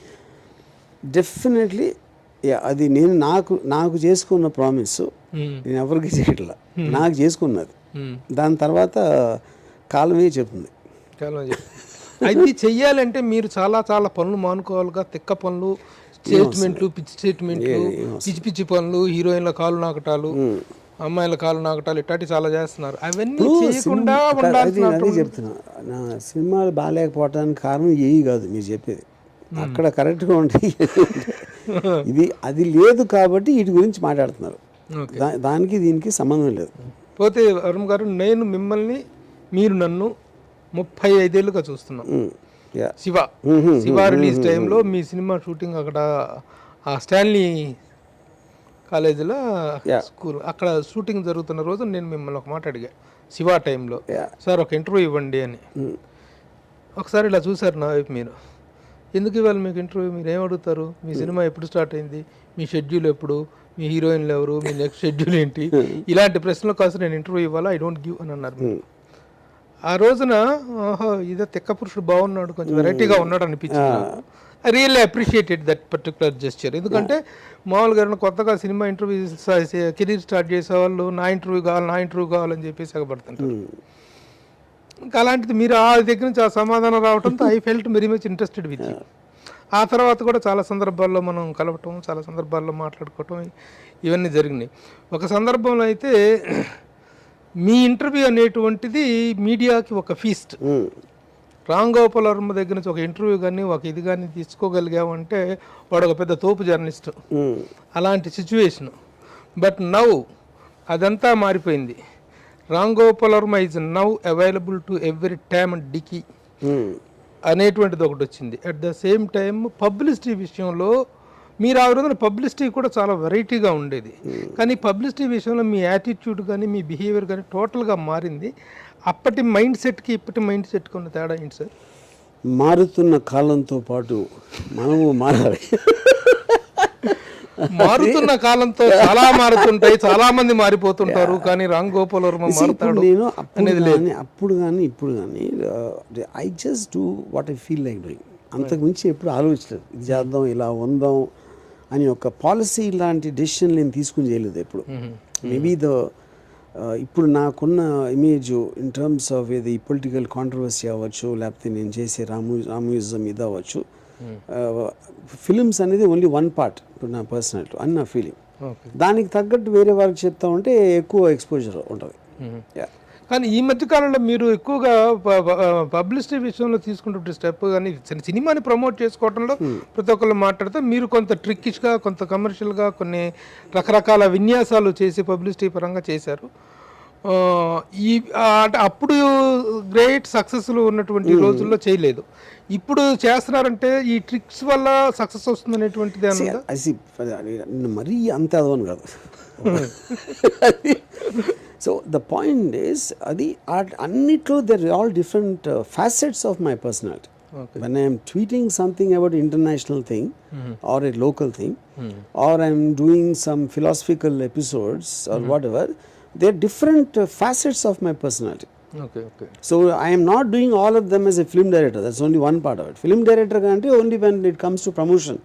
డెఫినెట్లీ. అది నేను నాకు చేసుకున్న ప్రామిస్ నేను ఎవరికి చేయట్లా, నాకు చేసుకున్నది. దాని తర్వాత కాలమే చెప్తుంది. అది చెయ్యాలంటే మీరు చాలా చాలా పనులు మానుకోవాలిగా, తిక్క పనులు, స్టేట్మెంట్లు, పిచ్చి స్టేట్మెంట్లు, పిచ్చి పిచ్చి పనులు, హీరోయిన్ల కాలు నాకటాలు, అమ్మాయిల కాలు నాకటాలు, ఇట్లాంటి చాలా చేస్తున్నారు. అవన్నీ చేయకుండా అదే చెప్తున్నా. నా సినిమాలు బాగాలేకపోవటానికి కారణం ఏవి కాదు మీరు చెప్పేది, అక్కడ కరెక్ట్గా ఉంటాయి. అది లేదు కాబట్టి వీటి గురించి మాట్లాడుతున్నారు, దానికి దీనికి సంబంధం లేదు. పోతే వరుణ్ గారు, నేను మిమ్మల్ని, మీరు నన్ను 35 ఏళ్ళుగా చూస్తున్నాం. శివ రిలీజ్ టైంలో మీ సినిమా షూటింగ్ అక్కడ ఆ స్టాన్లీ కాలేజీలో స్కూల్ అక్కడ షూటింగ్ జరుగుతున్న రోజు నేను మిమ్మల్ని ఒక మాట అడిగా శివ టైంలో, సార్ ఒక ఇంటర్వ్యూ ఇవ్వండి అని. ఒకసారి ఇలా చూసారు నా వైపు మీరు. ఎందుకు ఇవ్వాలి మీకు ఇంటర్వ్యూ, మీరు ఏం అడుగుతారు, మీ సినిమా ఎప్పుడు స్టార్ట్ అయింది, మీ షెడ్యూల్ ఎప్పుడు, మీ హీరోయిన్లు ఎవరు, మీ నెక్స్ట్ షెడ్యూల్ ఏంటి, ఇలాంటి ప్రశ్నల కోసం నేను ఇంటర్వ్యూ ఇవ్వాలా, ఐ డోంట్ గివ్ అని అన్నారు. ఆ రోజున ఓహో ఇదో తెక్క పురుషుడు బాగున్నాడు, కొంచెం వెరైటీగా ఉన్నాడు అనిపించింది. I really appreciated that particular gesture. ఎందుకంటే మామూలుగా కొత్తగా సినిమా ఇంటర్వ్యూ కెరీర్ స్టార్ట్ చేసే వాళ్ళు నా ఇంటర్వ్యూ కావాలని చెప్పేసి ఎగబడుతుంటారు. ఇంకా అలాంటిది మీరు ఆ దగ్గర నుంచి ఆ సమాధానం రావడంతో I felt very much interested with you. ఆ తర్వాత కూడా చాలా సందర్భాల్లో మనం కలవటం, చాలా సందర్భాల్లో మాట్లాడుకోవటం ఇవన్నీ జరిగినాయి. ఒక సందర్భంలో అయితే మీ ఇంటర్వ్యూ అనేటువంటిది మీడియాకి ఒక ఫీస్ట్. రామ్ గోపాల్ వర్మ దగ్గర నుంచి ఒక ఇంటర్వ్యూ కానీ ఒక ఇది కానీ తీసుకోగలిగామంటే వాడు ఒక పెద్ద తోపు జర్నలిస్టు, అలాంటి సిచ్యువేషన్. బట్ నౌ అదంతా మారిపోయింది. Ram Gopal Varma is now available to every time and dicky అనేటువంటిది ఒకటి వచ్చింది. At the same time publicity విషయంలో మీరు ఆ రోజున పబ్లిసిటీ కూడా చాలా వెరైటీగా ఉండేది, కానీ పబ్లిసిటీ విషయంలో మీ యాటిట్యూడ్ కానీ మీ బిహేవియర్ కానీ టోటల్గా మారింది. అప్పటి మైండ్ సెట్కి ఇప్పటి మైండ్ సెట్కి ఉన్న తేడా ఏంటి సార్? మారుతున్న కాలంతో పాటు మనము మారాలి. మారుతున్న కాలంతో చాలా మారుతుంటాయి, చాలా మంది మారిపోతుంటారు, కానీ రామ్ గోపాల్ వర్మ మారుతాడు నేను అప్పుడు కానీ ఇప్పుడు కానీ I just do what I feel like doing. అంతకు మించి ఎప్పుడు ఆలోచించలేదు ఇది చేద్దాం ఇలా ఉందాం అని. ఒక పాలసీ లాంటి డెసిషన్ నేను తీసుకుని చేయలేదు ఎప్పుడు. మేబీ ఇప్పుడు నాకున్న ఇమేజ్ ఇన్ టర్మ్స్ ఆఫ్ ఏది పొలిటికల్ కాంట్రవర్సీ అవ్వచ్చు, లేకపోతే నేను చేసే రామూయిజం ఇది అవ్వచ్చు, ఫిలిమ్స్ అనేది ఓన్లీ వన్ పార్ట్ ఇప్పుడు నా పర్సనాలిటీ అని నా ఫీలింగ్. దానికి తగ్గట్టు వేరే వారికి చెప్తా ఉంటే ఎక్కువ ఎక్స్పోజర్ ఉంటుంది. కానీ ఈ మధ్య కాలంలో మీరు ఎక్కువగా పబ్లిసిటీ విషయంలో తీసుకుంటే స్టెప్ కానీ సినిమాని ప్రమోట్ చేసుకోవడంలో ప్రతి ఒక్కళ్ళు మాట్లాడితే మీరు కొంత ట్రిక్కిష్గా, కొంత కమర్షియల్గా కొన్ని రకరకాల విన్యాసాలు చేసి పబ్లిసిటీ పరంగా చేశారు. అంటే అప్పుడు గ్రేట్ సక్సెస్లు ఉన్నటువంటి రోజుల్లో చేయలేదు, ఇప్పుడు చేస్తున్నారంటే ఈ ట్రిక్స్ వల్ల సక్సెస్ వస్తుంది అనేటువంటిది మరీ అంత అదవని కాదు. సో ద పాయింట్ ఈస్ అది అన్నిట్లో there all different facets of my personality. When I'm tweeting something about international thing or a local thing or I'm doing some philosophical episodes or whatever, they are different facets of my personality. Okay. So I am not doing all of them as a film director. That's only one part of it. Film director అంటే only when it comes to promotion.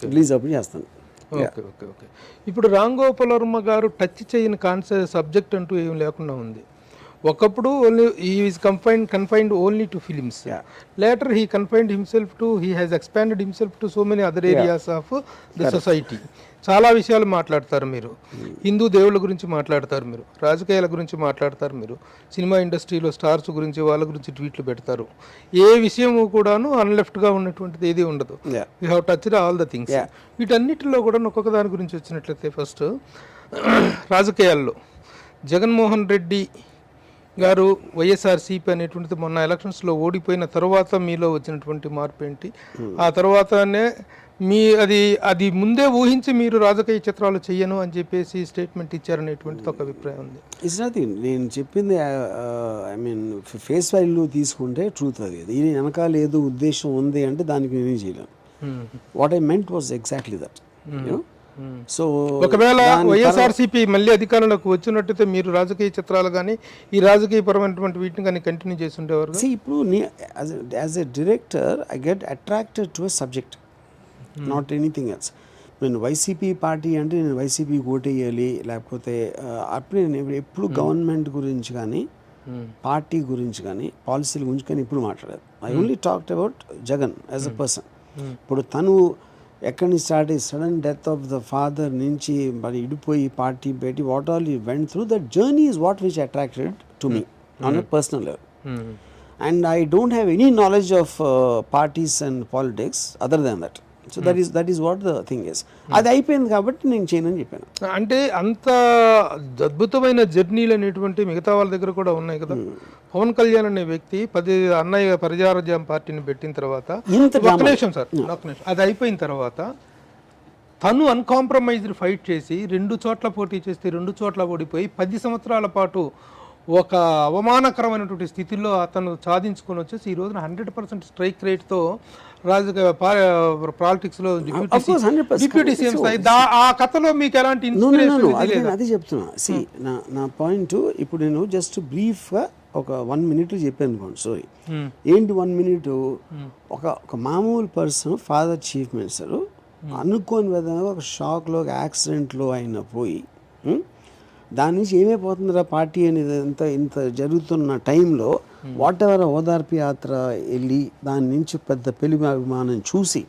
Release అప్పుడు చేస్తాను. ఓకే. ఇప్పుడు రామ్ గోపాల్ వర్మ గారు టచ్ చేయని కాన్సెప్ట్ సబ్జెక్ట్ అంటూ ఏం లేకుండా ఉంది. ఒకప్పుడు only he is confined only to films. Later he confined himself to he has expanded himself to so many other areas of the society. చాలా విషయాలు మాట్లాడతారు మీరు, హిందూ దేవుళ్ళ గురించి మాట్లాడతారు మీరు, రాజకీయాల గురించి మాట్లాడతారు మీరు, సినిమా ఇండస్ట్రీలో స్టార్స్ గురించి వాళ్ళ గురించి ట్వీట్లు పెడతారు. ఏ విషయము కూడాను అన్లెఫ్ట్గా ఉన్నటువంటిది ఏది ఉండదు. You have touched all the things. వీటన్నిటిలో కూడా ఒక్కొక్క దాని గురించి వచ్చినట్లయితే ఫస్ట్ రాజకీయాల్లో జగన్మోహన్ రెడ్డి గారు వైఎస్ఆర్సీపీ అనేటువంటిది మొన్న ఎలక్షన్స్లో ఓడిపోయిన తర్వాత మీలో వచ్చినటువంటి మార్పు ఏంటి? ఆ తర్వాతనే అది ముందే ఊహించి మీరు రాజకీయ చిత్రాలు చెయ్యను అని చెప్పేసి స్టేట్మెంట్ ఇచ్చారనేటువంటిది ఒక అభిప్రాయం ఉంది. ఇట్స్ నథింగ్, నేను చెప్పింది ఐ మీన్ ఫేస్ వాల్యూ తీసుకుంటే ట్రూత్ అది. దీని వెనకాల ఏదో ఉద్దేశం ఉంది అంటే దానికి నేనేం చేయలేను. What I meant was exactly that. So ఒకవేళ వైఎస్ఆర్సీపీ మళ్ళీ అధికారంలోకి వచ్చినట్టయితే మీరు రాజకీయ చిత్రాలు కానీ ఈ రాజకీయ పరమైనటువంటి వీటిని కానీ కంటిన్యూ చేసి ఉండేవారు. ఇప్పుడు as a director I get attracted to a subject, not anything else. నేను వైసీపీ పార్టీ అంటే నేను వైసీపీకి ఓటేయాలి, లేకపోతే అప్పుడు నేను ఎప్పుడు గవర్నమెంట్ గురించి కానీ పార్టీ గురించి కానీ పాలసీల గురించి కానీ ఇప్పుడు మాట్లాడలేదు. I only talked about Jagan as a person. ఇప్పుడు తను ఎక్కడి నుంచి స్టార్ట్ అయ్యి sudden death of the father నుంచి మరి ఇడిపోయి పార్టీ పెట్టి what all you went through, that journey is what which attracted to me on a personal level. And I don't have any knowledge of parties and politics other than that. So that is what the thing is. అది అయిపోయింది కాబట్టి నేను చేయనని చెప్పాను. అంటే అంత అద్భుతమైన జర్నీలు అనేటువంటి మిగతా వాళ్ళ దగ్గర కూడా ఉన్నాయి కదా. పవన్ కళ్యాణ్ అనే వ్యక్తి అన్నయ్య ప్రజారాజ్యం పార్టీని పెట్టిన తర్వాత ఒక్క నిమిషం అది అయిపోయిన తర్వాత తను అన్కాంప్రమైజ్డ్ ఫైట్ చేసి 2 చోట్ల పోటీ చేస్తే 2 చోట్ల ఓడిపోయి 10 సంవత్సరాల పాటు ఒక అవమానకరమైనటువంటి స్థితిలో అతను సాధించుకొని వచ్చేసి ఈ రోజున 100% స్ట్రైక్ రేట్తో రాజకీయ పాలిటిక్స్లో డిప్యూటీ సీఎం స్థాయి. ఆ కథలో మీకు ఎలాంటి అది చెప్తున్నా. సి నా పాయింట్ ఇప్పుడు నేను జస్ట్ బ్రీఫ్గా ఒక 1 minute చెప్పాను అనుకోండి. సారీ, ఏంటి 1 minute? ఒక మామూలు పర్సన్ ఫాదర్ చీఫ్ మినిస్టర్ అనుకోని విధంగా ఒక షాక్లో ఒక యాక్సిడెంట్లో అయినా పోయి దాని నుంచి ఏమైపోతుందిరా పార్టీ అనేది ఇంత జరుగుతున్న టైంలో వాట్ ఎవర్ ఓదార్పు యాత్ర వెళ్ళి దాని నుంచి పెద్ద పెళ్లి అభిమానం చూసి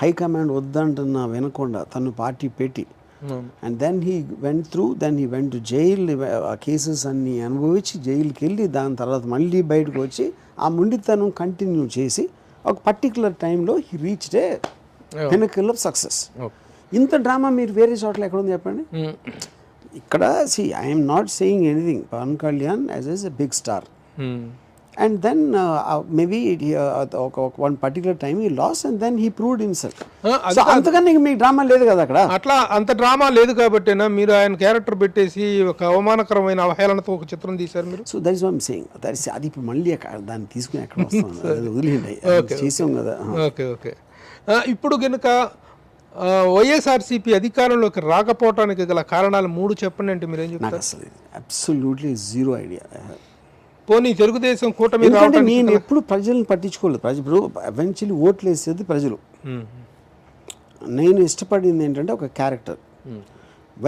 హైకమాండ్ వద్దంటున్నా వినకుండా తను పార్టీ పెట్టి and then he went to jail. ఆ కేసెస్ అన్నీ అనుభవించి జైలుకి వెళ్ళి దాని తర్వాత మళ్ళీ బయటకు వచ్చి ఆ ముండితనం కంటిన్యూ చేసి ఒక పర్టికులర్ టైంలో he reached a pinnacle of success. ఇంత డ్రామా మీరు వేరే చోట్ల ఎక్కడుంది చెప్పండి. ఇక్కడ see I'm not saying anything. Pawan Kalyan as a big star and then maybe ఒక one particular time he lost and then he proved himself. So అంతకన్నా మీకు డ్రామా లేదు కదా అక్కడ. అట్లా అంత డ్రామా లేదు కాబట్టేనా మీరు ఆయన క్యారెక్టర్ పెట్టేసి ఒక అవమానకరమైన అవహేళనతో ఒక చిత్రం తీశారు మీరు? So that is what I'm saying. That is అది ఇప్పుడు మళ్ళీ దాన్ని తీసుకుని ఎక్కడ వస్తాం, వదిలేండి, చేసాం కదా. Okay okay. ఇప్పుడు కనుక వైఎస్ఆర్సీపీ అధికారంలోకి రాకపోవటానికి గల కారణాలు 3 చెప్పండి అంటే మీరు ఏం చెప్తారు? నాకు అసలు అబ్సల్యూట్లీ జీరో ఐడియా. పోనీ తెలుగుదేశం కూటమి ఎందుకంటే నేను ఎప్పుడు ప్రజలను పట్టించుకోలేదు. ఇప్పుడు ఎవెన్చువల్లీ ఓట్లు వేసేది ప్రజలు. నేను ఇష్టపడింది ఏంటంటే ఒక క్యారెక్టర్.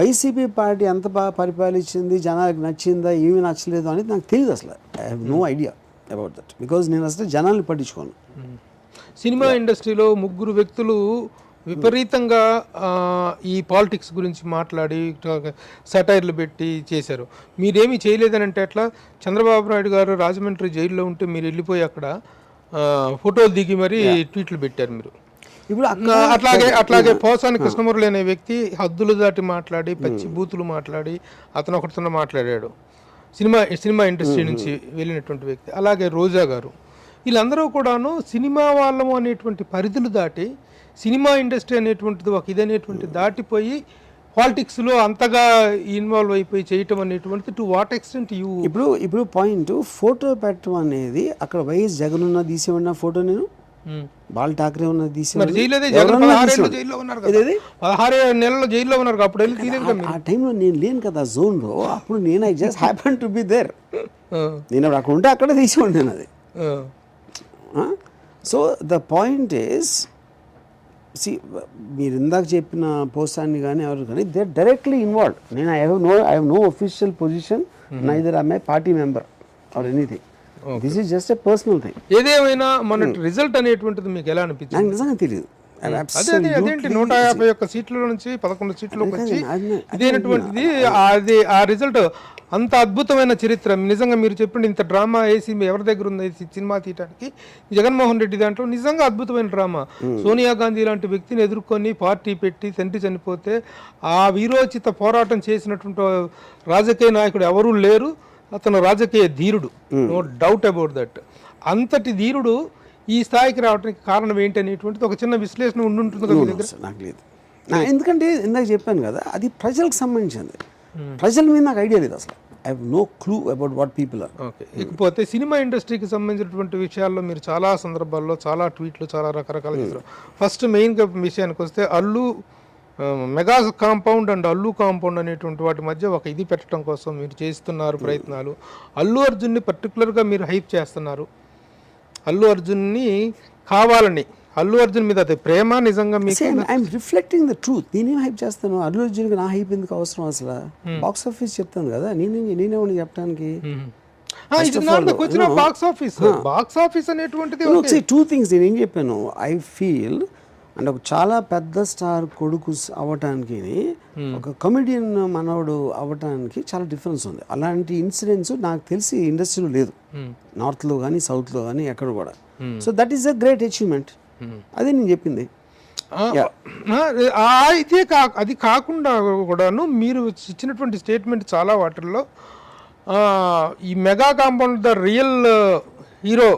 వైసీపీ పార్టీ ఎంత బాగా పరిపాలించింది, జనాలకు నచ్చిందా ఏమీ నచ్చలేదు అనేది నాకు తెలియదు అసలు. I have no idea about that because నేను అసలు జనాల్ని పట్టించుకోను. సినిమా ఇండస్ట్రీలో 3 వ్యక్తులు విపరీతంగా ఈ పాలిటిక్స్ గురించి మాట్లాడి సెటైర్లు పెట్టి చేశారు. మీరేమీ చేయలేదని అంటే ఎట్లా? చంద్రబాబు నాయుడు గారు రాజమండ్రి జైల్లో ఉంటే మీరు వెళ్ళిపోయి అక్కడ ఫోటోలు దిగి మరీ ట్వీట్లు పెట్టారు మీరు. ఇప్పుడు అట్లాగే పోసాని కృష్ణమురళి అనే వ్యక్తి హద్దులు దాటి మాట్లాడి పచ్చి బూతులు మాట్లాడి అతను ఒకటితో మాట్లాడాడు, సినిమా ఇండస్ట్రీ నుంచి వెళ్ళినటువంటి వ్యక్తి. అలాగే రోజా గారు, వీళ్ళందరూ కూడాను సినిమా వాళ్ళము అనేటువంటి పరిధులు దాటి సినిమా ఇండస్ట్రీ అనేటువంటిది ఒక ఇదనేటువంటి దాటిపోయి పాలిటిక్స్లో అంతగా ఇన్వాల్వ్ అయిపోయి చేయటం అనేటువంటిది టు వాట్ ఎక్స్టెంట్ యూ? ఇప్పుడు పాయింట్ ఫోటో పెట్టడం అనేది అక్కడ వైఎస్ జగన్ ఉన్న తీసేమన్నా ఫోటో నేను బాల్ ఠాక్రే ఉన్న తీసేమన్నా 16 నెలల్లో జైల్లో ఉన్నారు. అప్పుడు వెళ్ళి తీయలేదు. ఆ టైంలో నేను లేను కదా జోన్లో. అప్పుడు నేను I just happen to be there. నేను అక్కడ ఉంటే అక్కడ తీసేవాడు నేను అది. So the point is see మీరు ఇందాక చెప్పిన పోస్టాన్ని కానీ ఎవరు కానీ దే డైరెక్ట్లీ ఇన్వాల్వ్డ్. నేను I have no official position, neither I party member or anything. This is just a personal thing. ఏదేమైనా మన రిజల్ట్ అనేటువంటిది మీకు ఎలా అనిపించింది? నాకు నిజంగా తెలియదు. అదేంటి 151 సీట్ల నుంచి 11 సీట్లోకి వచ్చి ఇదేనటువంటిది అది ఆ రిజల్ట్ అంత అద్భుతమైన చరిత్ర. నిజంగా మీరు చెప్పండి, ఇంత డ్రామా వేసి ఎవరి దగ్గర ఉంది సినిమా తీయడానికి? జగన్మోహన్ రెడ్డి దాంట్లో నిజంగా అద్భుతమైన డ్రామా. సోనియా గాంధీ లాంటి వ్యక్తిని ఎదుర్కొని పార్టీ పెట్టి తండ్రి చనిపోతే ఆ వీరోచిత పోరాటం చేసినటువంటి రాజకీయ నాయకుడు ఎవరూ లేరు. అతను రాజకీయ ధీరుడు, నో డౌట్ అబౌట్ దట్. అంతటి ధీరుడు ఈ స్థాయికి రావడానికి కారణం ఏంటి అనేటువంటిది ఒక చిన్న విశ్లేషణ ఉండుంటుంది కదా మీ దగ్గర? నాకు లేదు. ఎందుకంటే ఇందాక చెప్పాను కదా, అది ప్రజలకు సంబంధించింది. ప్రజల మీద నాకు ఐడియా లేదు అసలు. I have no clue about what people are. Okay. ఇకపోతే సినిమా ఇండస్ట్రీకి సంబంధించినటువంటి విషయాల్లో మీరు చాలా సందర్భాల్లో చాలా ట్వీట్లు చాలా రకరకాల చేశారు. ఫస్ట్ మెయిన్గా విషయానికి వస్తే mega compound and Allu compound అనేటువంటి వాటి మధ్య ఒక ఇది పెట్టడం కోసం మీరు చేస్తున్నారు ప్రయత్నాలు. అల్లు అర్జున్ని పర్టికులర్గా మీరు హైప్ చేస్తున్నారు. అల్లు అర్జున్ని కావాలని, అల్లు అర్జున్ మీద అది ప్రేమ నిజంగా మీకు? I'm reflecting the truth. నేనేం హైప్ చేస్తాను? అల్లు అర్జున్కి నా హైప్ ఎందుకు అవసరం అసలు? బాక్స్ ఆఫీస్ చెప్తాను కదా, నేనేమని చెప్పడానికి. బాక్స్ ఆఫీస్ అనేటువంటిది టూ థింగ్స్. నేను ఏం చెప్పాను, ఐ ఫీల్ అంటే ఒక చాలా పెద్ద స్టార్ కొడుకు అవ్వటానికి ఒక కమెడియన్ మనవడు అవ్వటానికి చాలా డిఫరెన్స్ ఉంది. అలాంటి ఇన్సిడెంట్స్ నాకు తెలిసి ఇండస్ట్రీలో లేదు, నార్త్లో కానీ సౌత్లో కానీ ఎక్కడ కూడా. So that is a great achievement. అదే నేను చెప్పింది. అది కాకుండా కూడాను మీరు ఇచ్చినటువంటి స్టేట్మెంట్ చాలా వాటిల్లో ఈ mega compound the real hero,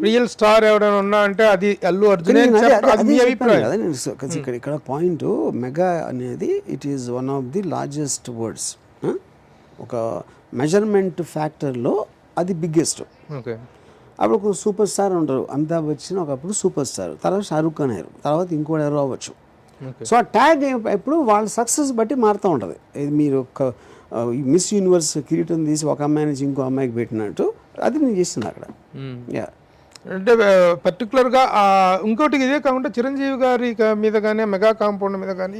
real star ఎవరైనా ఉన్నా అంటే అది అల్లు అర్జున్. ఇక్కడ పాయింట్, మెగా అనేది it is one of the largest words. ఒక మెజర్మెంట్ ఫ్యాక్టర్లో అది బిగ్గెస్ట్. ఓకే. అప్పుడు ఒక సూపర్ స్టార్ ఉంటారు, అమితాబ్ బచ్చన్ ఒకప్పుడు సూపర్ స్టార్, తర్వాత షారూక్ ఖాన్ అయ్యారు, తర్వాత ఇంకోటి ఎవరో అవ్వచ్చు. సో ఆ ట్యాగ్ ఎప్పుడు వాళ్ళ సక్సెస్ బట్టి మారుతూ ఉంటుంది. ఇది మీరు ఒక మిస్ యూనివర్స్ కిరీటం తీసి ఒక అమ్మాయి నుంచి ఇంకో అమ్మాయికి పెట్టినట్టు అది నేను చేస్తున్నా అక్కడ. యా, అంటే పర్టికులర్గా ఇంకోటి ఇదే కాకుండా చిరంజీవి గారి మీద కానీ మెగా కాంపౌండ్ మీద కానీ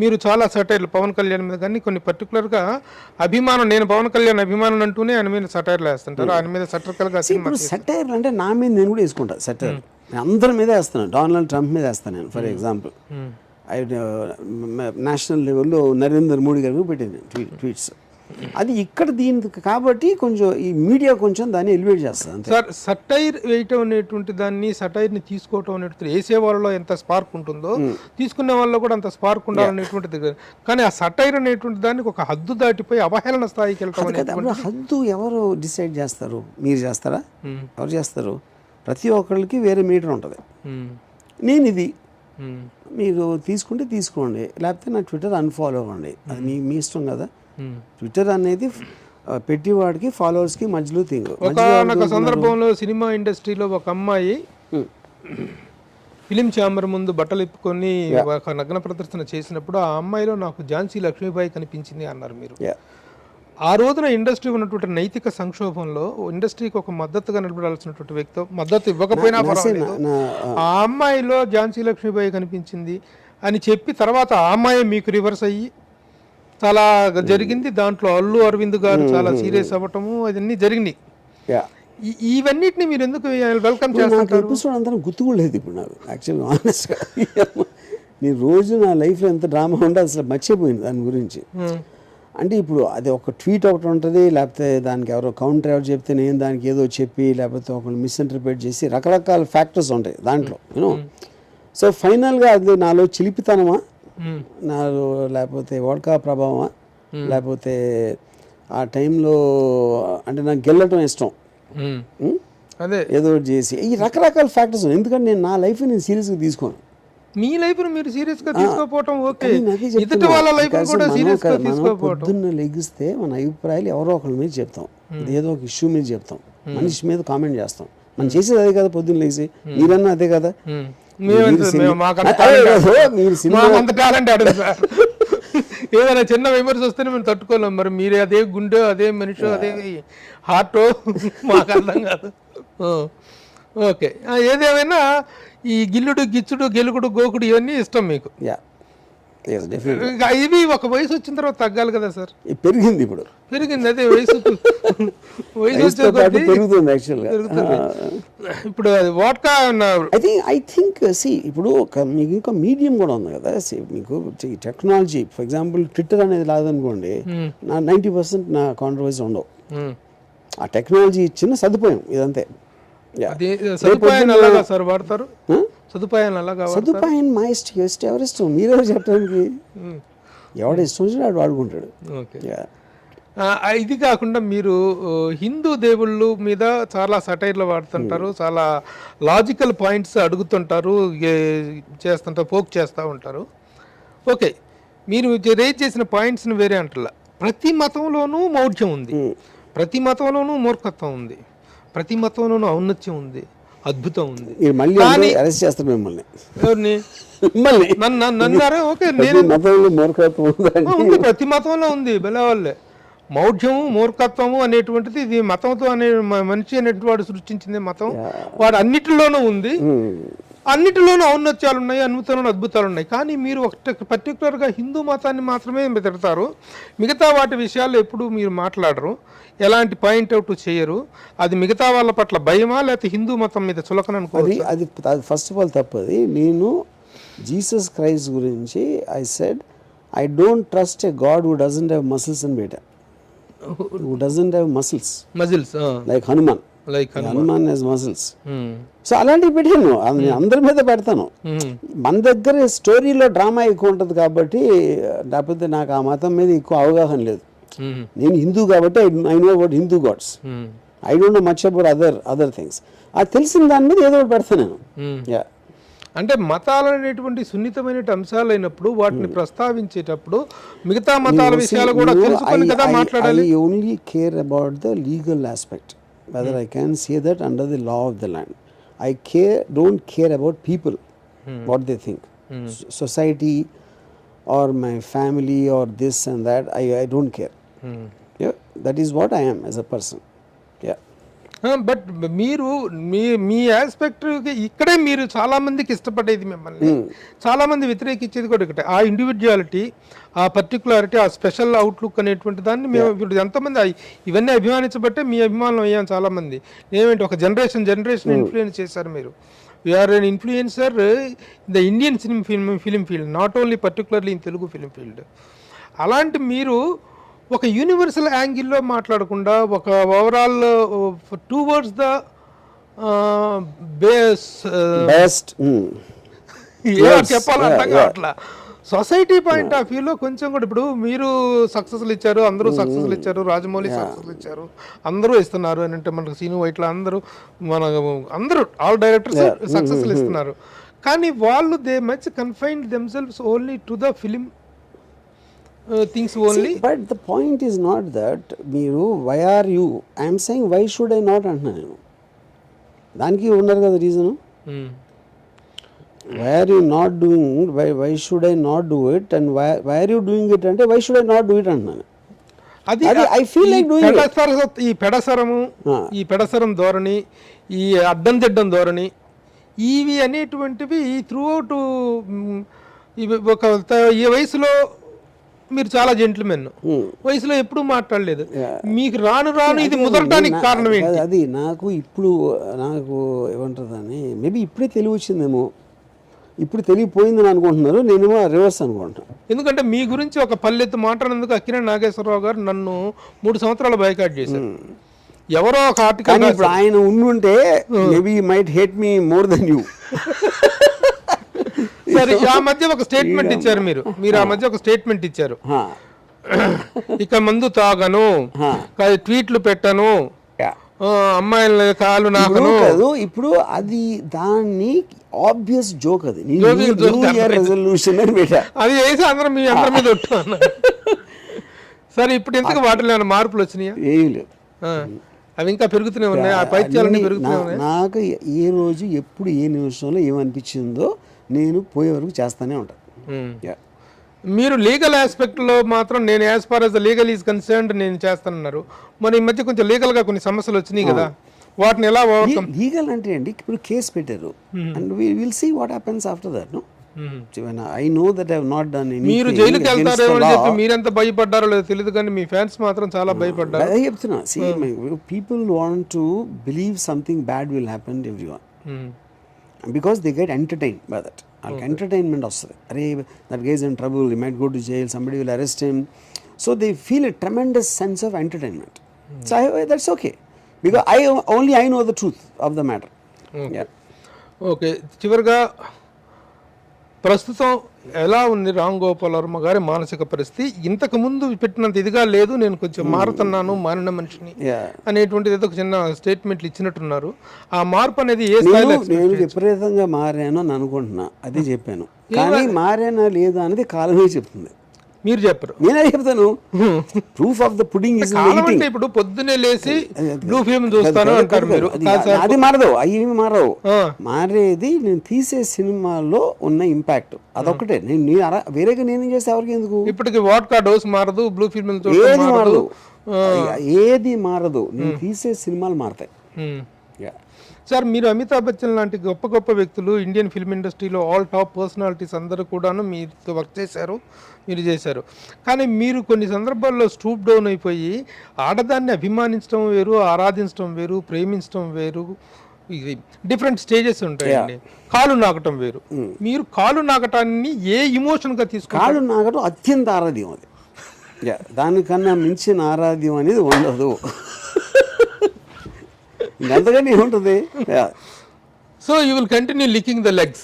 మీరు చాలా సటైర్లు, పవన్ కళ్యాణ్ మీద కానీ కొన్ని పర్టికులర్గా అభిమానం, నేను పవన్ కళ్యాణ్ అభిమానం అంటూనే ఆయన మీద సటైర్లు వేస్తుంటారు. ఆయన మీద సటర్కల్గా సటైర్లు అంటే నా మీద నేను కూడా వేసుకుంటాను సటైర్. నేను అందరి మీద వేస్తాను. డొనాల్డ్ ట్రంప్ మీద వేస్తాను నేను. ఫర్ ఎగ్జాంపుల్ నేషనల్ లెవెల్లో నరేంద్ర మోడీ గారికి పెట్టాను ట్వీట్స్. అది ఇక్కడ దీనికి కాబట్టి కొంచెం ఈ మీడియా కొంచెం దాన్ని ఎలివేట్ చేస్తుంది అంతే. సార్ సటైర్ వేయటం అనేటువంటి దాన్ని సటైర్ని తీసుకోవటం అనేటువంటి వేసే వాళ్ళలో ఎంత స్పార్క్ ఉంటుందో తీసుకునే వాళ్ళలో కూడా అంత స్పార్క్ ఉండాలనేటువంటిది. కానీ ఆ సటైర్ అనేటువంటి దానికి ఒక హద్దు దాటిపోయి అవహేళన స్థాయికి వెళ్ళటం అప్పుడు హద్దు ఎవరు డిసైడ్ చేస్తారు? మీరు చేస్తారా? ఎవరు చేస్తారు? ప్రతి ఒక్కరికి వేరే మీటర్ ఉంటుంది. నేను ఇది మీరు తీసుకుంటే తీసుకోండి, లేకపోతే నా ట్విట్టర్ అన్ఫాలో అవ్వండి, అది మీ ఇష్టం కదా. ట్విట్టర్ అనేది పెట్టేవాడికి ఫాలోవర్స్కి మధ్యలో థింగ్. ఒక సందర్భంలో సినిమా ఇండస్ట్రీలో ఒక అమ్మాయి ఫిలిం ఛాంబర్ ముందు బట్టలు ఇప్పుకొని ఒక నగ్న ప్రదర్శన చేసినప్పుడు ఆ అమ్మాయిలో నాకు ఝాన్సీ లక్ష్మీబాయి కనిపించింది అన్నారు మీరు. ఆ రోజున ఇండస్ట్రీ ఉన్నటువంటి నైతిక సంక్షోభంలో ఇండస్ట్రీకి ఒక మద్దతుగా నిలబడాల్సినటువంటి వ్యక్తి మద్దతు ఇవ్వకపోయినా పర్వాలేదు, ఆ అమ్మాయిలో ఝాన్సీ లక్ష్మీబాయి కనిపించింది అని చెప్పి తర్వాత ఆ అమ్మాయి మీకు రివర్స్ అయ్యి చాలా జరిగింది. దాంట్లో అల్లు అరవింద్ గారు చాలా సీరియస్ అవ్వటము అవన్నీ జరిగినాయి. ఇవన్నిటిని మీరు ఎందుకు వెల్కమ్ చేస్తారు? ఎపిసోడ్ అంతా గుర్తు కూడా లేదు ఇప్పుడు నాకు యాక్చువల్గా ఆనెస్ట్గా. నేను రోజు నా లైఫ్లో ఎంత డ్రామా ఉంటే అసలు మర్చిపోయింది దాని గురించి. అంటే ఇప్పుడు అది ఒక ట్వీట్ ఒకటి ఉంటుంది, లేకపోతే దానికి ఎవరో కౌంటర్ ఎవరు చెప్తే నేను దానికి ఏదో చెప్పి, లేకపోతే ఒకళ్ళు మిస్ఇంటర్ప్రిట్ చేసి రకరకాల ఫ్యాక్టర్స్ ఉంటాయి దాంట్లో యూనో. సో ఫైనల్గా అది నాలో చిలిపితనమా, నాలో లేకపోతే వోడ్కా ప్రభావమా, లేకపోతే ఆ టైంలో అంటే నాకు గెల్లటం ఇష్టం, అదే ఏదో చేసి ఈ రకరకాల ఫ్యాక్టర్స్ ఉన్నాయి. ఎందుకంటే నేను నా లైఫ్ నేను సీరియస్గా తీసుకోను. మీ లైఫ్ మీరు సీరియస్ గా తీసుకోపోవటం ఓకే, ఎదుటి వాళ్ళ లైఫ్ కూడా సీరియస్ గా తీసుకోపోవటం. పొద్దున్న లెగిస్తే మన అభిప్రాయాలు ఎవరో ఒకరి మీద చెప్తాం, ఏదో ఒక ఇష్యూ మీద చెప్తాం, మనిషి మీద కామెంట్ చేస్తాం. మనం చేసేది అదే కదా, పొద్దున్న లేచి మీరన్నా అదే కదా. ఏదైనా చిన్న విమర్శ వస్తేనే మేము తట్టుకోలేం. మరి మీరే అదే గుండె, అదే మనిషి, అదే హార్ట్, మాకు అర్థం కాదు. ఓకే, ఏదేమైనా ఈ గిల్లుడు గిచ్చుడు గెలుకుడు గోకుడు ఇవన్నీ ఇష్టం మీకు. ఇవి ఒక వయసు వచ్చిన తర్వాత తగ్గాలి కదా సార్? పెరిగింది, ఇప్పుడు పెరిగింది. అదే వయసు వచ్చే పెరుగుతుంది యాక్చువల్గా. ఇప్పుడు వోడ్కా ఐ థింక్ ఇప్పుడు మీకు ఇంకా మీడియం కూడా ఉంది కదా. మీకు టెక్నాలజీ ఫర్ ఎగ్జాంపుల్ ట్విట్టర్ అనేది లేదనుకోండి, నా 90% నా కాంట్రవర్సీ ఉండవు. ఆ టెక్నాలజీ ఇచ్చిన సదుపాయం ఇదంతే. సదుపాయం మా ఇష్టం, ఎవరి ఇష్టం, మీరెవరు చెప్పడానికి? ఎవడ ఇష్టం వచ్చినా వాడు వాడుకుంటాడు. ఇది కాకుండా మీరు హిందూ దేవుళ్ళు మీద చాలా సటైర్లు వాడుతుంటారు, చాలా లాజికల్ పాయింట్స్ అడుగుతుంటారు, చేస్తుంటారు, పోక్ చేస్తూ ఉంటారు. ఓకే, మీరు రేజ్ చేసిన పాయింట్స్ని వేరే అంటారా? ప్రతి మతంలోనూ మౌఢ్యం ఉంది, ప్రతి మతంలోనూ మూర్ఖత్వం ఉంది, ప్రతి మతంలోనూ ఔన్నత్యం ఉంది, అద్భుతం ఉంది. మళ్ళీ అరెస్ట్ చేస్తారు మిమ్మల్ని. ఎవరిని? నన్నారా? ఓకే, ప్రతి మతంలో ఉంది. బెలవాళ్ళే మౌఢ్యము మూర్ఖత్వము అనేటువంటిది ఇది మతంతో అనే మనిషి అనేటువంటి వాడు సృష్టించింది మతం. వాడు అన్నిటిలోనూ ఉంది, అన్నిటిలోనూ ఔన్నత్యాలు ఉన్నాయి, అద్భుతాలు అద్భుతాలు ఉన్నాయి. కానీ మీరు ఒక పర్టికులర్గా హిందూ మతాన్ని మాత్రమే తిడతారు, మిగతా వాటి విషయాల్లో ఎప్పుడు మీరు మాట్లాడరు, ఎలాంటి పాయింట్అవుట్ చేయరు. అది మిగతా వాళ్ళ పట్ల భయమా, లేకపోతే హిందూ మతం మీద చులకన అనుకోవాలి? అది ఫస్ట్ ఆఫ్ ఆల్ తప్పది. నేను జీసస్ క్రైస్ట్ గురించి I said I don't trust a God who doesn't have muscles and beta, who doesn't have muscles like Hanuman. Hanuman has muscles. So అలాంటివి పెట్టాను, అందరి మీద పెడతాను. మన దగ్గర స్టోరీలో డ్రామా ఎక్కువ ఉంటుంది కాబట్టి, లేకపోతే నాకు ఆ మతం మీద ఎక్కువ అవగాహన లేదు. నేను హిందూ కాబట్టి I know about Hindu gods, I don't know much about other things. అది తెలిసిన దాని మీద ఏదో ఒకటి పెడతాను నేను. అంటే మతాలు అనేటువంటి సున్నితమైన అంశాలు అయినప్పుడు వాటిని ప్రస్తావించేటప్పుడు మిగతా మతాల విషయాలు కూడా తెలుసుకొని కదా మాట్లాడాలి. I only care about the legal aspect, whether I can say that under the law of the land. I don't care about people, what they think, society or my family or this and that. I don't care. Yeah, that is what I am as a person. Yeah. But మీరు మీ ఆస్పెక్ట్ ఇక్కడే మీరు చాలా మందికి ఇష్టపడేది, మిమ్మల్ని చాలా మంది వ్యతిరేకించేది కూడా ఒకటే, ఆ ఇండివిజువాలిటీ, ఆ పర్టికులారిటీ, ఆ స్పెషల్ అవుట్లుక్ అనేటువంటి దాన్ని మేము ఇప్పుడు ఎంతమంది ఇవన్నీ అభిమానించబట్టే మీ అభిమానం అయ్యాం చాలా మంది. ఏమంటే ఒక జనరేషన్ ఇన్ఫ్లుయెన్స్ చేశారు మీరు. You are an influencer in the Indian film field, not only particularly in Telugu film field. అలాంటి మీరు ఒక యూనివర్సల్ యాంగిల్లో మాట్లాడకుండా ఒక ఓవరాల్ టువర్డ్స్ ద బెస్ట్ చెప్పాలంటే అట్లా సొసైటీ పాయింట్ ఆఫ్ వ్యూలో కొంచెం కూడా ఇప్పుడు మీరు సక్సెస్లు ఇచ్చారు, అందరూ సక్సెస్లు ఇచ్చారు, రాజమౌళి సక్సెస్లు ఇచ్చారు, అందరూ ఇస్తున్నారు అని అంటే మనకు సీను వైట్ల అందరూ ఆల్ డైరెక్టర్స్ సక్సెస్లు ఇస్తున్నారు. కానీ వాళ్ళు they much confined themselves only to the film things only. But the point is not that మీరు why are you I'm saying why should I not అంటున్నాను నేను. దానికి ఉన్నారు కదా reason. why are you not doing, why should I not do it, and why are you doing it అంటే why should I not do it అంటున్నాను. అది I feel like doing it. ఈ పెడసరం ధోరణి, ఈ అడ్డం తిడ్డం ధోరణి, ఇవి అనేటువంటివి త్రూ అవుట్ ఇవి ఈ వయసులో మీరు చాలా జెంట్మెన్, వయసులో ఎప్పుడు మాట్లాడలేదు, మీకు రాను ఇది ముదరటానికి కారణం ఏంటి? అది నాకు ఇప్పుడు ఏమంటుందని మేబీ ఇప్పుడే తెలివి వచ్చిందేమో, ఇప్పుడు తెలియపోయిందని అనుకుంటున్నారు, నేనేమో రివర్స్ అనుకుంటున్నాను. ఎందుకంటే మీ గురించి ఒక పల్లెత్తు మాట్లాడినందుకు అక్కినేని నాగేశ్వరరావు గారు నన్ను 3 సంవత్సరాలు బైకాట్ చేశారు. ఎవరో ఒక ఆర్టికల్ ఇప్పుడు ఆయన ఉండుంటే maybe might hate me more than you. సరే, ఆ మధ్య ఒక స్టేట్మెంట్ ఇచ్చారు మీరు ఆ మధ్య ఒక స్టేట్మెంట్ ఇచ్చారు, ఇక మందు తాగను, ట్వీట్లు పెట్టను, అమ్మాయిల కాలు నాకను. ఇప్పుడు అది దాన్ని ఆబ్వియస్ జోక్, అది రెజల్యూషన్ అని పెట్టా, అది వేసి అందరం మీ అందరి మీద ఒట్టు. సరే, ఇప్పుడు ఎంతకు వాటిలో ఏమైనా మార్పులు వచ్చినాయా? ఏమి లేదు, అవి ఇంకా పెరుగుతూనే ఉన్నాయి, ఆ పైత్యాలన్నీ పెరుగుతూనే ఉన్నాయి. నాకు ఏ రోజు ఎప్పుడు ఏ నిమిషంలో ఏమనిపించిందో నేను పోయే వరకు చేస్తానే ఉంటాను. మీరు లీగల్ ఆస్పెక్ట్లో మాత్రం నేను as far as the legal is concerned నేను చేస్తానన్నారు. మరి ఈ మధ్య కొంచెం లీగల్గా కొన్ని సమస్యలు వచ్చినాయి కదా, వాటిని ఎలా ఓవర్కమ్? లీగల్ అంటే అండి ఇప్పుడు కేసు పెట్టారు, and will see what happens after that. No, I know that I have not done anything. మీరు జైలుకి వెళ్తారేమో అని చెప్పి మీరెంత భయపడ్డారో లేదో తెలియదు, కానీ మీ ఫ్యాన్స్ మాత్రం చాలా భయపడ్డారు. అదే చెప్తున్నా, see people want to believe something bad will happen to everyone because they get entertain by that. వాళ్ళకి ఎంటర్టైన్మెంట్ వస్తుంది, అరే that goes in trouble, he might go to jail, somebody will arrest him, so they feel a tremendous sense of entertainment. So that's okay because I know the truth of the matter. Okay, చివరిగా ప్రస్తుతం ఎలా ఉంది రామ్ గోపాల్ వర్మ గారి మానసిక పరిస్థితి? ఇంతకు ముందు పెట్టినంత ఇదిగా లేదు, నేను కొంచెం మారుతున్నాను, మారిన మనిషిని అనేటువంటిది ఏదో ఒక చిన్న స్టేట్మెంట్లు ఇచ్చినట్టున్నారు. ఆ మార్పు అనేది ఏ స్థాయిలో? నేను విపరీతంగా మారాను అని అనుకుంటున్నా, అదే చెప్పాను, కానీ మారానా లేదా అనేది కాలమే చెప్తుంది. మీరు చెప్పరు, నేనే చెప్తాను. Proof of the pudding is అంటే ఇప్పుడు పొద్దున్నే లేసి బ్లూ ఫిల్మ్ చూస్తాను అంటారు మీరు, అది మారదు, అవి మారవు. మారేది నేను తీసే సినిమాలో ఉన్న ఇంపాక్ట్, అదొక్కటే. నేను వేరేగా నేనేం చేస్తే ఎవరికి ఎందుకు? ఇప్పటికి వాడ్కా డోస్ మారదు, బ్లూ ఫిల్మ్ ఏది మారదు, ఏది మారదు, నేను తీసే సినిమాలు మారతాయి. సార్, మీరు అమితాబ్ బచ్చన్ లాంటి గొప్ప గొప్ప వ్యక్తులు ఇండియన్ ఫిల్మ్ ఇండస్ట్రీలో ఆల్ టాప్ పర్సనాలిటీస్ అందరూ కూడాను మీతో వర్క్ చేశారు, మీరు చేశారు. కానీ మీరు కొన్ని సందర్భాల్లో స్టూప్ డౌన్ అయిపోయి ఆడదాన్ని అభిమానించడం వేరు, ఆరాధించడం వేరు, ప్రేమించడం వేరు, ఇది డిఫరెంట్ స్టేజెస్ ఉంటాయండి. కాలు నాకటం వేరు. మీరు కాలు నాకటాన్ని ఏ ఇమోషన్గా తీసుకుంటారు? కాలు నాకటం అత్యంత ఆరాధ్యం, అది దానికన్నా మించిన ఆరాధ్యం అనేది ఉండదు. అంతగానే ఉంటుంది. So you will continue లికింగ్ the legs?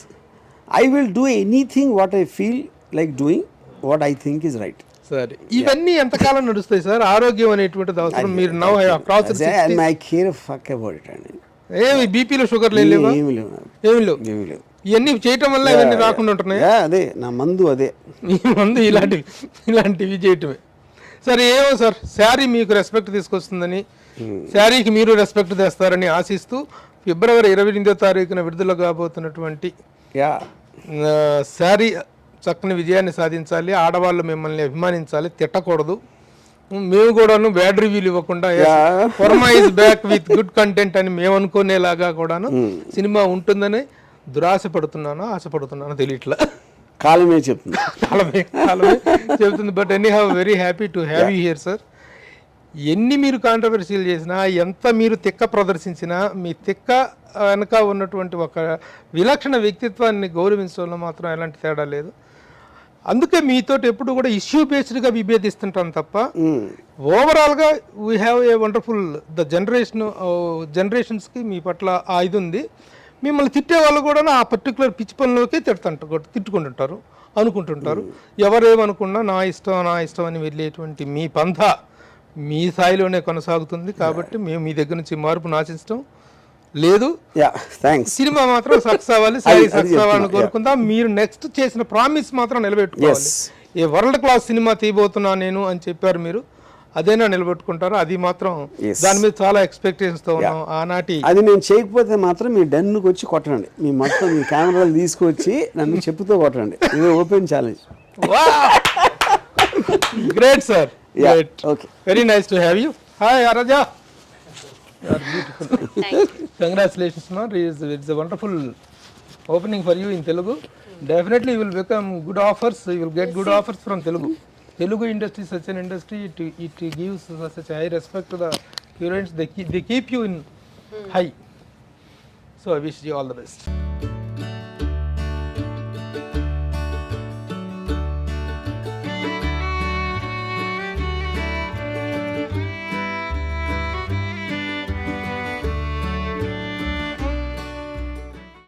I will do anything what I feel like doing, what I think is right. సరే, ఇవన్నీ ఎంతకాలం నడుస్తాయి సార్? ఆరోగ్యం అనేటువంటిది అవసరం. మీరు now cross my care fuck about it అండి. ఏమి బీపీలో షుగర్ లేవు? ఏమి లేవు. ఇవన్నీ చేయటం వల్ల ఇవన్నీ రాకుండా ఉంటున్నాయి. అదే నా మందు, అదే ఈ మందు, ఇలాంటివి చేయటమే. సరే, ఏమో సార్, శారీ మీకు రెస్పెక్ట్ తీసుకొస్తుందని, శారీకి మీరు రెస్పెక్ట్ తెస్తారని ఆశిస్తూ ఫిబ్రవరి 28వ తారీఖున విడుదల కాబోతున్నటువంటి శారీ చక్కని విజయాన్ని సాధించాలి. ఆడవాళ్ళు మిమ్మల్ని అభిమానించాలి, తిట్టకూడదు. మేము కూడాను బ్యాడ్ రివ్యూలు ఇవ్వకుండా Varma is back with good content అని మేము అనుకునేలాగా కూడాను సినిమా ఉంటుందని ఆశపడుతున్నాను తెలియట్లా. కాలమే చెప్తుంది, కాలమే చెప్తుంది. But any have very happy to have you here sir. ఎన్ని మీరు కాంట్రవర్సీలు చేసినా, ఎంత మీరు తిక్క ప్రదర్శించినా, మీ తిక్క వెనక ఉన్నటువంటి ఒక విలక్షణ వ్యక్తిత్వాన్ని గౌరవించడంలో మాత్రం ఎలాంటి తేడా లేదు. అందుకే మీతోటి ఎప్పుడు కూడా ఇష్యూ బేస్డ్గా విభేదిస్తుంటాం తప్ప ఓవరాల్గా we have a wonderful the జనరేషన్స్కి మీ పట్ల ఆ ఇది ఉంది. మిమ్మల్ని తిట్టే వాళ్ళు కూడా ఆ పర్టికులర్ పిచ్చి పనులకే తిట్టుకుంటుంటారు, అనుకుంటుంటారు. ఎవరేమనుకున్నా నా ఇష్టం అని వెళ్ళేటువంటి మీ పంథ మీ స్థాయిలోనే కొనసాగుతుంది. కాబట్టి మేము మీ దగ్గర నుంచి మార్పును ఆశిస్తాం లేదు. థ్యాంక్స్. సినిమా మాత్రం సక్సెస్ అవ్వాలి, సక్సెస్ అవ్వాలని కోరుకుందాం. మీరు నెక్స్ట్ చేసిన ప్రామిస్ మాత్రం నిలబెట్టుకోవాలి. ఏ వరల్డ్ క్లాస్ సినిమా తీయబోతున్నా నేను అని చెప్పారు మీరు, అదేనా నిలబెట్టుకుంటారు? అది మాత్రం దాని మీద చాలా ఎక్స్పెక్టేషన్స్ తో ఉన్నాం ఆనాటి. అది నేను చేయకపోతే మాత్రం మీ డన్నుకి వచ్చి కొట్టండి, మీ మొత్తం మీ కెమెరాలు తీసుకొచ్చి నన్ను చెప్పుతో కొట్టండి. ఇది open challenge. Great sir, okay, very nice to have you. Hi Araja. You are beautiful. Thank you. Congratulations, man. It's a wonderful opening for you in Telugu. Definitely you will become good offers. You will get good offers from Telugu. Telugu industry is such an industry. It gives such a high respect to the heroines. They keep you in high. So I wish you all the best.